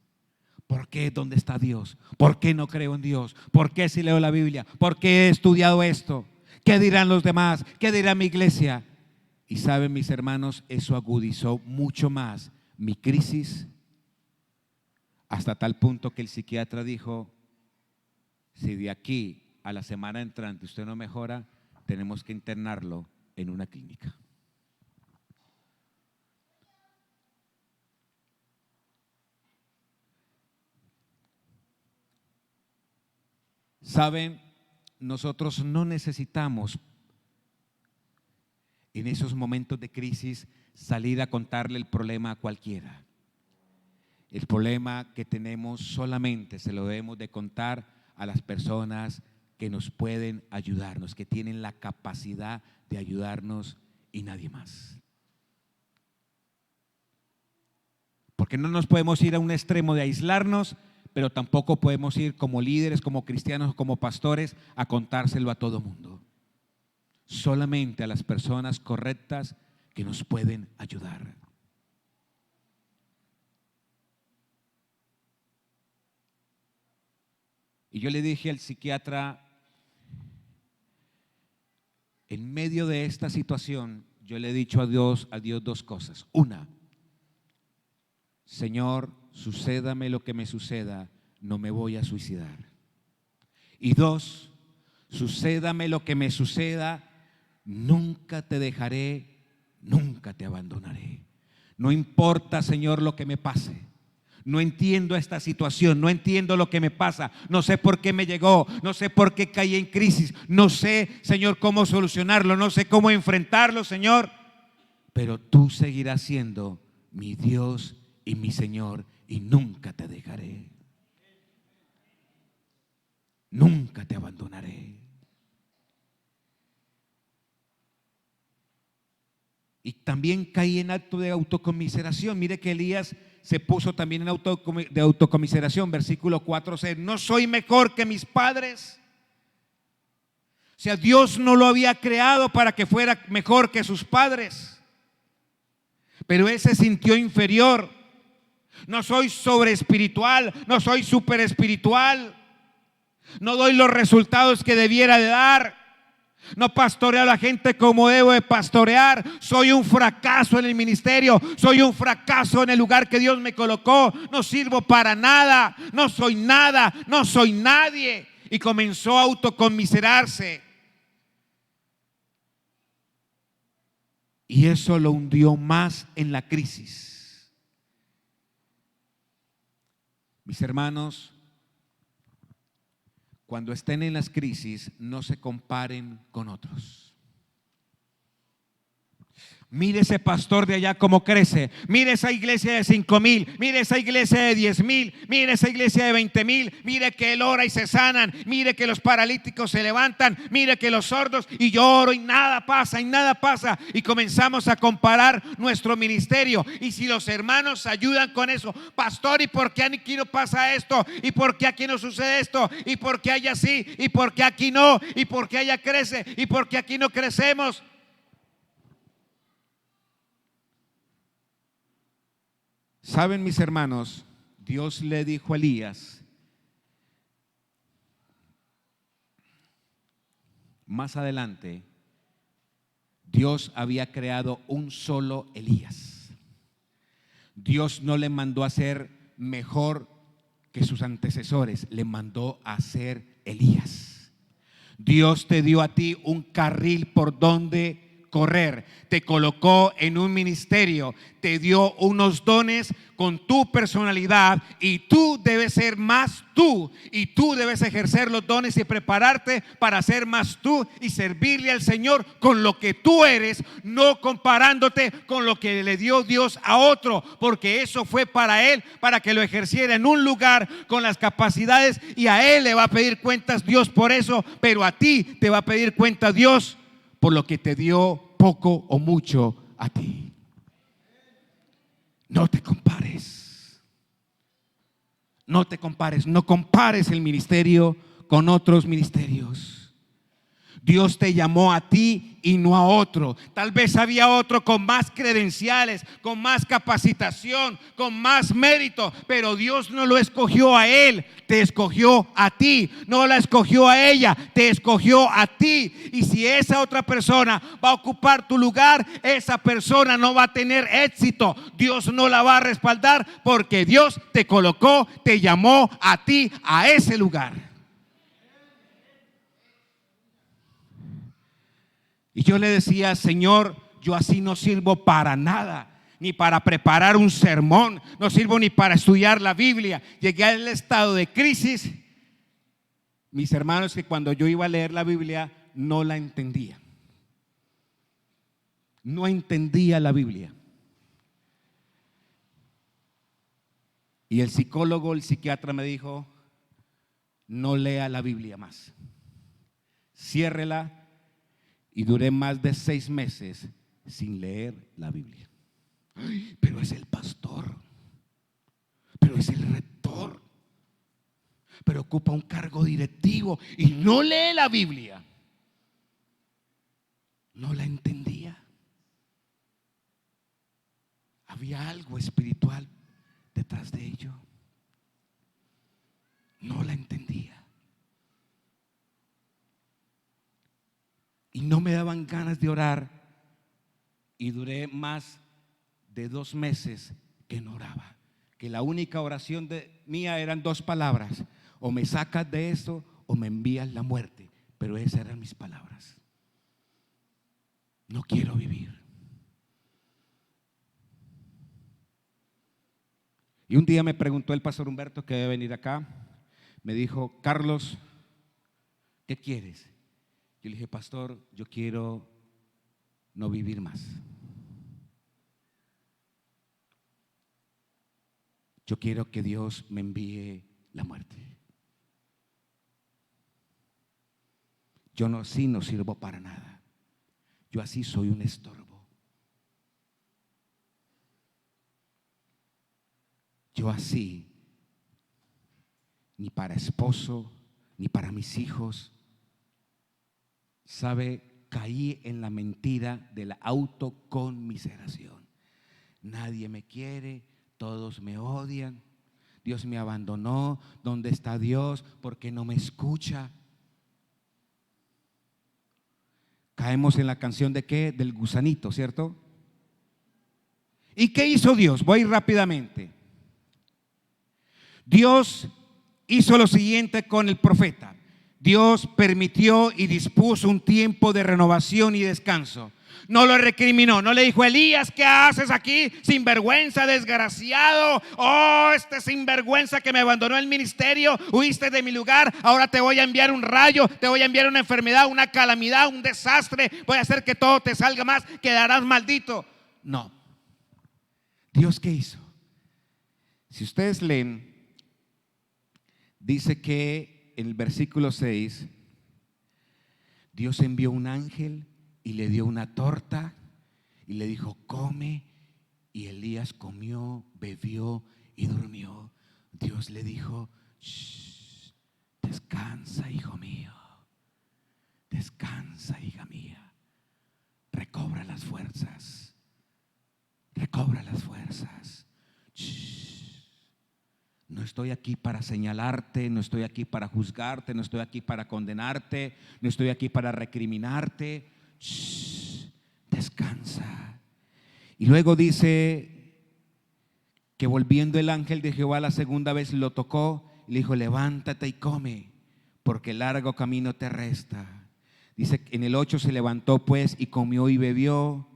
¿Por qué? ¿Dónde está Dios? ¿Por qué no creo en Dios? ¿Por qué si leo la Biblia? ¿Por qué he estudiado esto? ¿Qué dirán los demás? ¿Qué dirá mi iglesia? Y saben, mis hermanos, eso agudizó mucho más mi crisis, hasta tal punto que el psiquiatra dijo: si de aquí a la semana entrante usted no mejora, tenemos que internarlo en una clínica. Saben, nosotros no necesitamos en esos momentos de crisis salir a contarle el problema a cualquiera. El problema que tenemos solamente se lo debemos de contar a las personas que nos pueden ayudarnos, que tienen la capacidad de ayudarnos, y nadie más. Porque no nos podemos ir a un extremo de aislarnos, pero tampoco podemos ir como líderes, como cristianos, como pastores a contárselo a todo mundo. Solamente a las personas correctas que nos pueden ayudar. Y yo le dije al psiquiatra, en medio de esta situación, yo le he dicho a Dios 2 cosas. Una: Señor, sucédame lo que me suceda, no me voy a suicidar. Y 2, sucédame lo que me suceda, nunca te dejaré, nunca te abandonaré. No importa, Señor, lo que me pase. No entiendo esta situación, no entiendo lo que me pasa, no sé por qué me llegó, no sé por qué caí en crisis, no sé, Señor, cómo solucionarlo, no sé cómo enfrentarlo, Señor, pero tú seguirás siendo mi Dios y mi Señor, y nunca te dejaré, nunca te abandonaré. Y también caí en acto de autocomiseración. Mire que Elías se puso también en de autocomiseración. Versículo 4: no soy mejor que mis padres, sea, Dios no lo había creado para que fuera mejor que sus padres, pero él se sintió inferior. No soy sobre espiritual, no soy super espiritual, no doy los resultados que debiera de dar, no pastoreo a la gente como debo de pastorear, soy un fracaso en el ministerio, soy un fracaso en el lugar que Dios me colocó, no sirvo para nada, no soy nada, no soy nadie. Y comenzó a autoconmiserarse. Y eso lo hundió más en la crisis. Mis hermanos, cuando estén en las crisis, no se comparen con otros. Mire ese pastor de allá cómo crece. Mire esa iglesia de 5,000. Mire esa iglesia de 10,000. Mire esa iglesia de 20,000. Mire que él ora y se sanan. Mire que los paralíticos se levantan. Mire que los sordos, y yo oro y nada pasa, y nada pasa. Y comenzamos a comparar nuestro ministerio. Y si los hermanos ayudan con eso, pastor, ¿y por qué aquí no pasa esto? ¿Y por qué aquí no sucede esto? ¿Y por qué allá sí? ¿Y por qué aquí no? ¿Y por qué allá crece? ¿Y por qué aquí no crecemos? Saben, mis hermanos, Dios le dijo a Elías más adelante, Dios había creado un solo Elías. Dios no le mandó a ser mejor que sus antecesores, le mandó a ser Elías. Dios te dio a ti un carril por donde correr, te colocó en un ministerio, te dio unos dones con tu personalidad, y tú debes ser más tú, y tú debes ejercer los dones y prepararte para ser más tú y servirle al Señor con lo que tú eres, no comparándote con lo que le dio Dios a otro, porque eso fue para él, para que lo ejerciera en un lugar con las capacidades, y a él le va a pedir cuentas Dios por eso, pero a ti te va a pedir cuentas Dios por lo que te dio poco o mucho a ti. No te compares. No te compares. No compares el ministerio con otros ministerios. Dios te llamó a ti y no a otro. Tal vez había otro con más credenciales, con más capacitación, con más mérito, pero Dios no lo escogió a él, te escogió a ti. No la escogió a ella, te escogió a ti. Y si esa otra persona va a ocupar tu lugar, esa persona no va a tener éxito. Dios no la va a respaldar, porque Dios te colocó, te llamó a ti a ese lugar. Y yo le decía, Señor, yo así no sirvo para nada, ni para preparar un sermón, no sirvo ni para estudiar la Biblia. Llegué al estado de crisis, mis hermanos, que cuando yo iba a leer la Biblia no la entendía. No entendía la Biblia. Y el psicólogo, el psiquiatra me dijo, no lea la Biblia más, ciérrela. Y duré más de 6 meses sin leer la Biblia. Ay, pero es el pastor, pero es el rector, pero ocupa un cargo directivo y no lee la Biblia. No la entendía. Había algo espiritual detrás de ello. No la entendía. Y no me daban ganas de orar. Y duré más de 2 meses que no oraba. Que la única oración mía eran 2 palabras: o me sacas de esto o me envías la muerte. Pero esas eran mis palabras. No quiero vivir. Y un día me preguntó el pastor Humberto, que debe venir acá. Me dijo, Carlos, ¿qué quieres? Yo le dije, pastor, yo quiero no vivir más. Yo quiero que Dios me envíe la muerte. Yo no, así no sirvo para nada. Yo así soy un estorbo. Yo así, ni para esposo, ni para mis hijos, ¿Sabe? Caí en la mentira de la autoconmiseración. Nadie me quiere, todos me odian, Dios me abandonó, ¿dónde está Dios? ¿Por qué no me escucha? Caemos en la canción de ¿qué? Del gusanito, ¿cierto? ¿Y qué hizo Dios? Voy rápidamente. Dios hizo lo siguiente con el profeta. Dios permitió y dispuso un tiempo de renovación y descanso. No lo recriminó, no le dijo: Elías, ¿qué haces aquí? Sinvergüenza, desgraciado. Oh, este sinvergüenza que me abandonó el ministerio, huiste de mi lugar. Ahora te voy a enviar un rayo, te voy a enviar una enfermedad, una calamidad, un desastre. Voy a hacer que todo te salga más, quedarás maldito. No. ¿Dios qué hizo? Si ustedes leen, dice que en el versículo 6, Dios envió un ángel y le dio una torta y le dijo: come. Y Elías comió, bebió y durmió. Dios le dijo: descansa, hijo mío, descansa, hija mía, recobra las fuerzas, recobra las fuerzas. No estoy aquí para señalarte, no estoy aquí para juzgarte, no estoy aquí para condenarte, no estoy aquí para recriminarte. Descansa. Y luego dice que volviendo el ángel de Jehová la segunda vez lo tocó y le dijo: levántate y come, porque largo camino te resta. Dice que en el 8 se levantó pues y comió y bebió.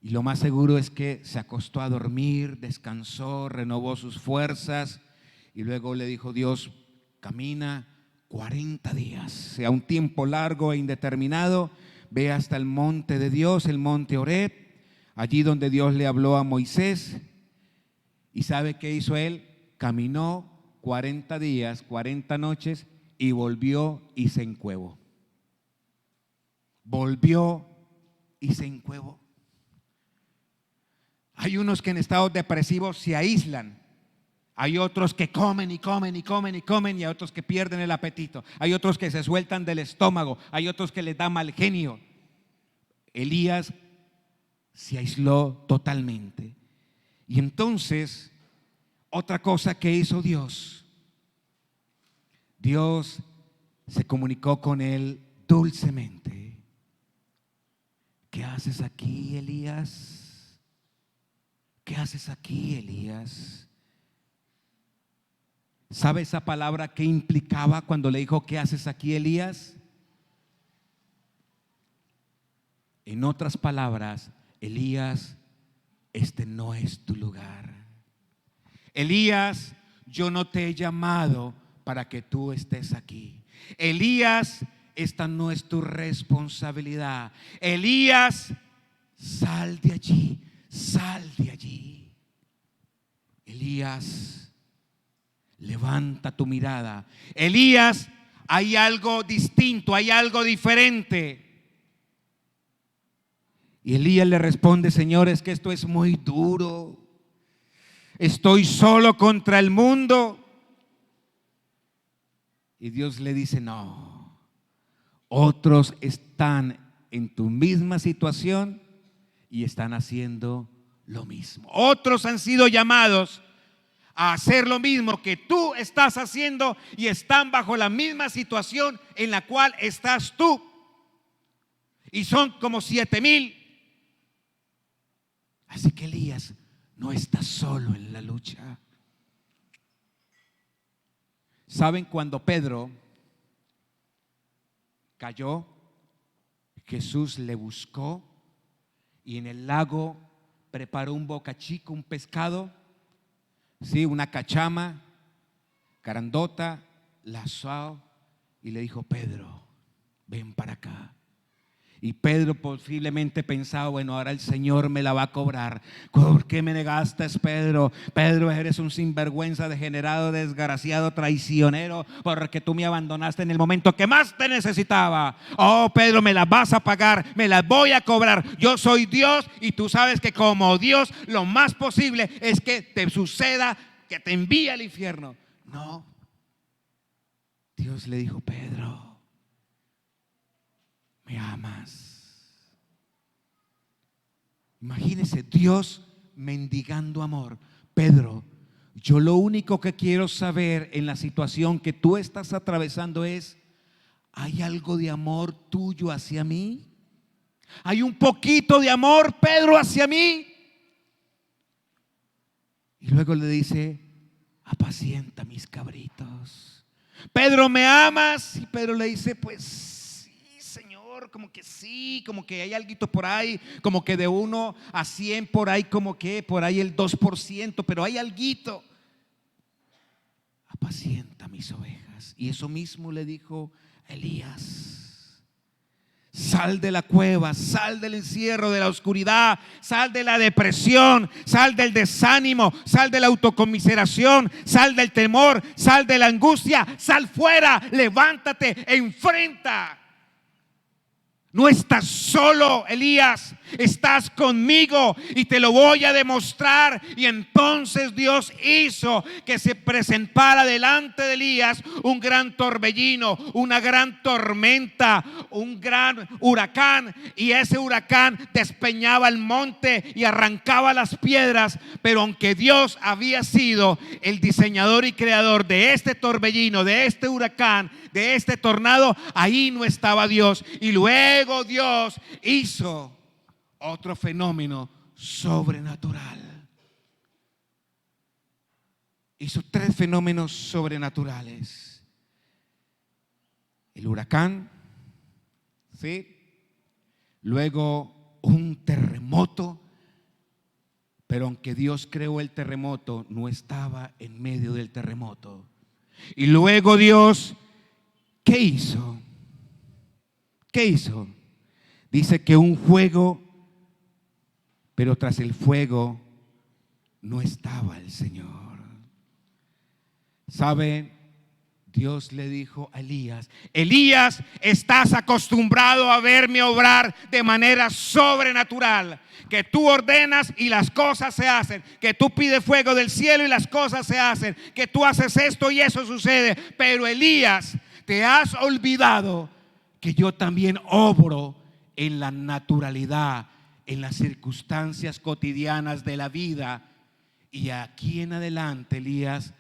Y lo más seguro es que se acostó a dormir, descansó, renovó sus fuerzas. Y luego le dijo Dios: camina 40 días, sea un tiempo largo e indeterminado, ve hasta el monte de Dios, el monte Horeb, allí donde Dios le habló a Moisés. ¿Y sabe qué hizo él? Caminó 40 días, 40 noches y volvió y se encuevó. Volvió y se encuevó. Hay unos que en estados depresivos se aíslan. Hay otros que comen y comen y comen y comen, y hay otros que pierden el apetito. Hay otros que se sueltan del estómago. Hay otros que les da mal genio. Elías se aisló totalmente. Y entonces, otra cosa que hizo Dios, Dios se comunicó con él dulcemente. ¿Qué haces aquí, Elías? ¿Qué haces aquí, Elías? ¿Sabe esa palabra qué implicaba cuando le dijo: ¿qué haces aquí, Elías? En otras palabras, Elías, este no es tu lugar. Elías, yo no te he llamado para que tú estés aquí. Elías, esta no es tu responsabilidad. Elías, sal de allí, sal de allí. Elías, levanta tu mirada. Elías, hay algo distinto, hay algo diferente. Y Elías le responde: Señor, es que esto es muy duro. Estoy solo contra el mundo. Y Dios le dice: no, otros están en tu misma situación y están haciendo lo mismo. Otros han sido llamados a hacer lo mismo que tú estás haciendo y están bajo la misma situación en la cual estás tú. Y son como 7,000. Así que Elías no está solo en la lucha. ¿Saben? Cuando Pedro cayó, Jesús le buscó y en el lago preparó un bocachico, un pescado, sí, una cachama grandota, la asó y le dijo: Pedro, ven para acá. Y Pedro posiblemente pensaba: bueno, ahora el Señor me la va a cobrar. ¿Por qué me negaste, Pedro? Pedro, eres un sinvergüenza, degenerado, desgraciado, traicionero, porque tú me abandonaste en el momento que más te necesitaba. Oh, Pedro, me las vas a pagar, me las voy a cobrar. Yo soy Dios y tú sabes que como Dios lo más posible es que te suceda, que te envíe al infierno. No. Dios le dijo: Pedro, me amas. Imagínese Dios mendigando amor. Pedro, yo lo único que quiero saber en la situación que tú estás atravesando es: ¿hay algo de amor tuyo hacia mí? ¿Hay un poquito de amor, Pedro, hacia mí? Y luego le dice: apacienta mis cabritos. Pedro, ¿me amas? Y Pedro le dice: pues sí, Señor, como que sí, como que hay alguito por ahí, como que de 1 a 100 por ahí, como que por ahí el 2%, pero hay alguito. Apacienta mis ovejas. Y eso mismo le dijo Elías. Sal de la cueva, sal del encierro, de la oscuridad, sal de la depresión, sal del desánimo, sal de la autocomiseración, sal del temor, sal de la angustia, sal fuera, levántate, enfrenta. No estás solo, Elías, estás conmigo y te lo voy a demostrar. Y entonces Dios hizo que se presentara delante de Elías un gran torbellino, una gran tormenta, un gran huracán. Y ese huracán despeñaba el monte y arrancaba las piedras. Pero aunque Dios había sido el diseñador y creador de este torbellino, de este huracán, de este tornado, ahí no estaba Dios. Y luego Dios hizo otro fenómeno sobrenatural. Hizo 3 fenómenos sobrenaturales: el huracán, ¿sí? Luego un terremoto. Pero aunque Dios creó el terremoto, no estaba en medio del terremoto. Y luego Dios, ¿qué hizo? ¿Qué hizo? Dice que un fuego, pero tras el fuego no estaba el Señor. ¿Sabe? Dios le dijo a Elías: Elías, estás acostumbrado a verme obrar de manera sobrenatural, que tú ordenas y las cosas se hacen, que tú pides fuego del cielo y las cosas se hacen, que tú haces esto y eso sucede. Pero Elías, te has olvidado que yo también obro en la naturalidad, en las circunstancias cotidianas de la vida. Y aquí en adelante, Elías,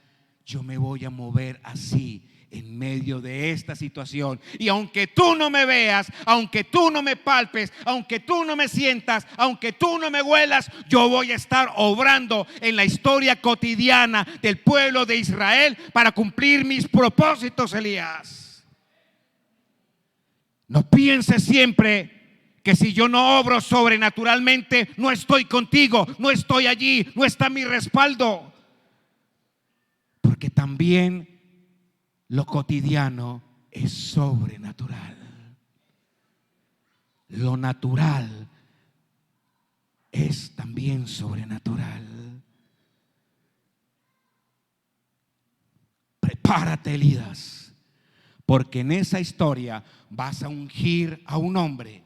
yo me voy a mover así en medio de esta situación. Y aunque tú no me veas, aunque tú no me palpes, aunque tú no me sientas, aunque tú no me huelas, yo voy a estar obrando en la historia cotidiana del pueblo de Israel para cumplir mis propósitos, Elías. No pienses siempre que si yo no obro sobrenaturalmente, no estoy contigo, no estoy allí, no está mi respaldo. Porque también lo cotidiano es sobrenatural. Lo natural es también sobrenatural. Prepárate, Elías, porque en esa historia vas a ungir a un hombre.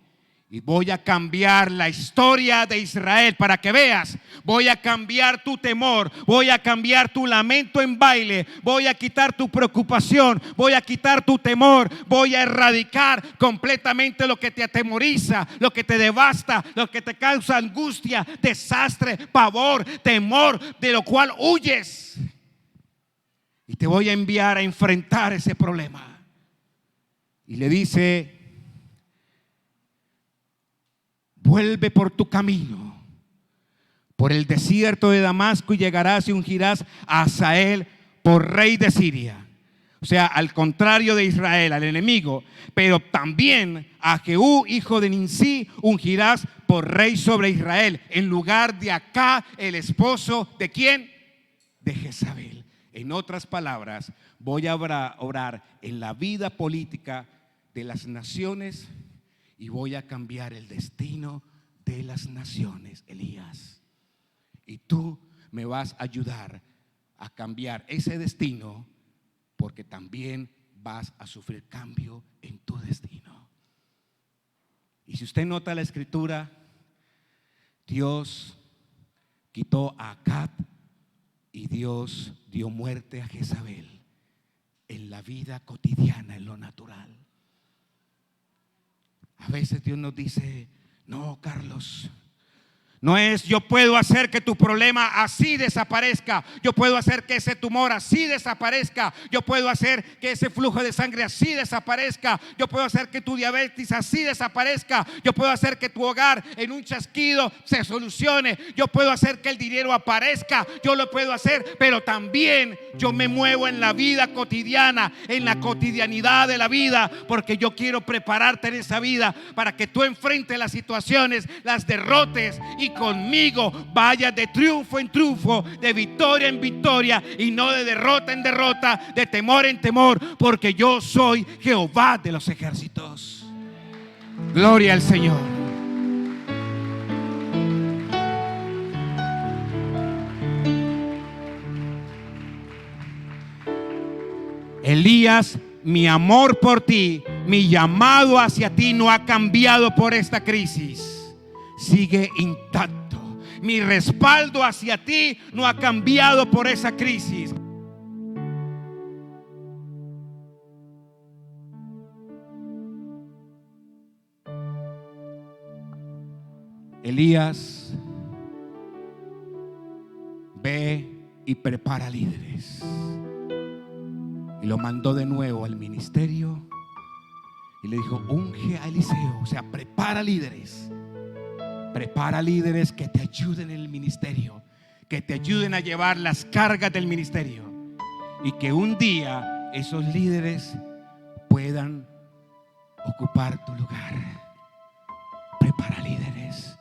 Y voy a cambiar la historia de Israel para que veas. Voy a cambiar tu temor, voy a cambiar tu lamento en baile, voy a quitar tu preocupación, voy a quitar tu temor, voy a erradicar completamente lo que te atemoriza, lo que te devasta, lo que te causa angustia, desastre, pavor, temor, de lo cual huyes. Y te voy a enviar a enfrentar ese problema. Y le dice: vuelve por tu camino, por el desierto de Damasco, y llegarás y ungirás a Hazael por rey de Siria. O sea, al contrario de Israel, al enemigo. Pero también a Jehú, hijo de Nimsi, ungirás por rey sobre Israel, en lugar de Acab, el esposo de ¿quién? De Jezabel. En otras palabras, voy a obrar en la vida política de las naciones y voy a cambiar el destino de las naciones, Elías. Y tú me vas a ayudar a cambiar ese destino, porque también vas a sufrir cambio en tu destino. Y si usted nota la escritura, Dios quitó a Acab y Dios dio muerte a Jezabel en la vida cotidiana, en lo natural. A veces Dios nos dice: no, Carlos, no es yo puedo hacer que tu problema así desaparezca, yo puedo hacer que ese tumor así desaparezca, yo puedo hacer que ese flujo de sangre así desaparezca, yo puedo hacer que tu diabetes así desaparezca, yo puedo hacer que tu hogar en un chasquido se solucione, yo puedo hacer que el dinero aparezca, yo lo puedo hacer, pero también yo me muevo en la vida cotidiana, en la cotidianidad de la vida, porque yo quiero prepararte en esa vida para que tú enfrentes las situaciones, las derrotes y conmigo vayas de triunfo en triunfo, de victoria en victoria y no de derrota en derrota, de temor en temor, porque yo soy Jehová de los ejércitos. Gloria al Señor. Elías, mi amor por ti, mi llamado hacia ti no ha cambiado por esta crisis. Sigue intacto. Mi respaldo hacia ti no ha cambiado por esa crisis. Elías ve y prepara líderes. Y lo mandó de nuevo al ministerio y le dijo: unge a Eliseo, o sea, prepara líderes. Prepara líderes que te ayuden en el ministerio, que te ayuden a llevar las cargas del ministerio, y que un día esos líderes puedan ocupar tu lugar. Prepara líderes.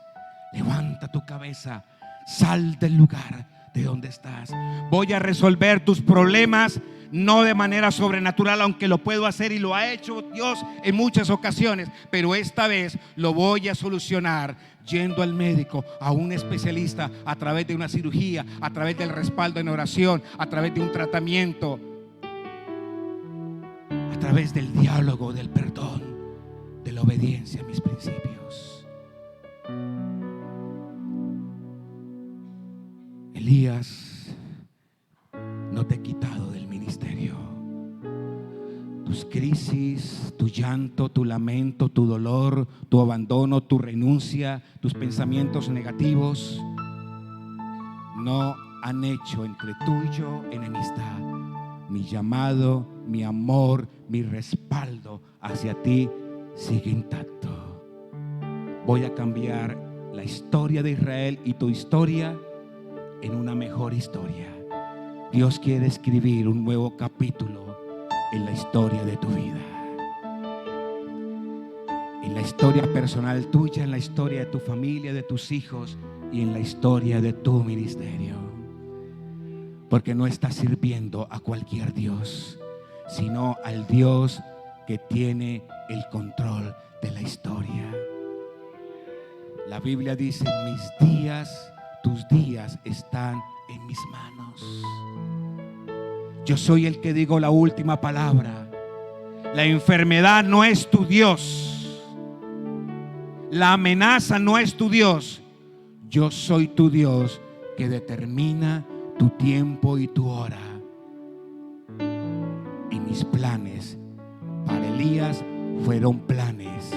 Levanta tu cabeza, sal del lugar de donde estás. Voy a resolver tus problemas, no de manera sobrenatural, aunque lo puedo hacer y lo ha hecho Dios en muchas ocasiones, pero esta vez lo voy a solucionar yendo al médico, a un especialista, a través de una cirugía, a través del respaldo en oración, a través de un tratamiento, a través del diálogo, del perdón, de la obediencia a mis principios. Elías, no te he quitado del ministerio. Tus crisis, tu llanto, tu lamento, tu dolor, tu abandono, tu renuncia, tus pensamientos negativos no han hecho entre tú y yo enemistad. Mi llamado, mi amor, mi respaldo hacia ti sigue intacto. Voy a cambiar la historia de Israel y tu historia en una mejor historia. Dios quiere escribir un nuevo capítulo en la historia de tu vida, en la historia personal tuya, en la historia de tu familia, de tus hijos y en la historia de tu ministerio. Porque no estás sirviendo a cualquier Dios, sino al Dios que tiene el control de la historia. La Biblia dice: mis días, tus días están en mis manos. Yo soy el que digo la última palabra. La enfermedad no es tu Dios. La amenaza no es tu Dios. Yo soy tu Dios que determina tu tiempo y tu hora. Y mis planes para Elías fueron planes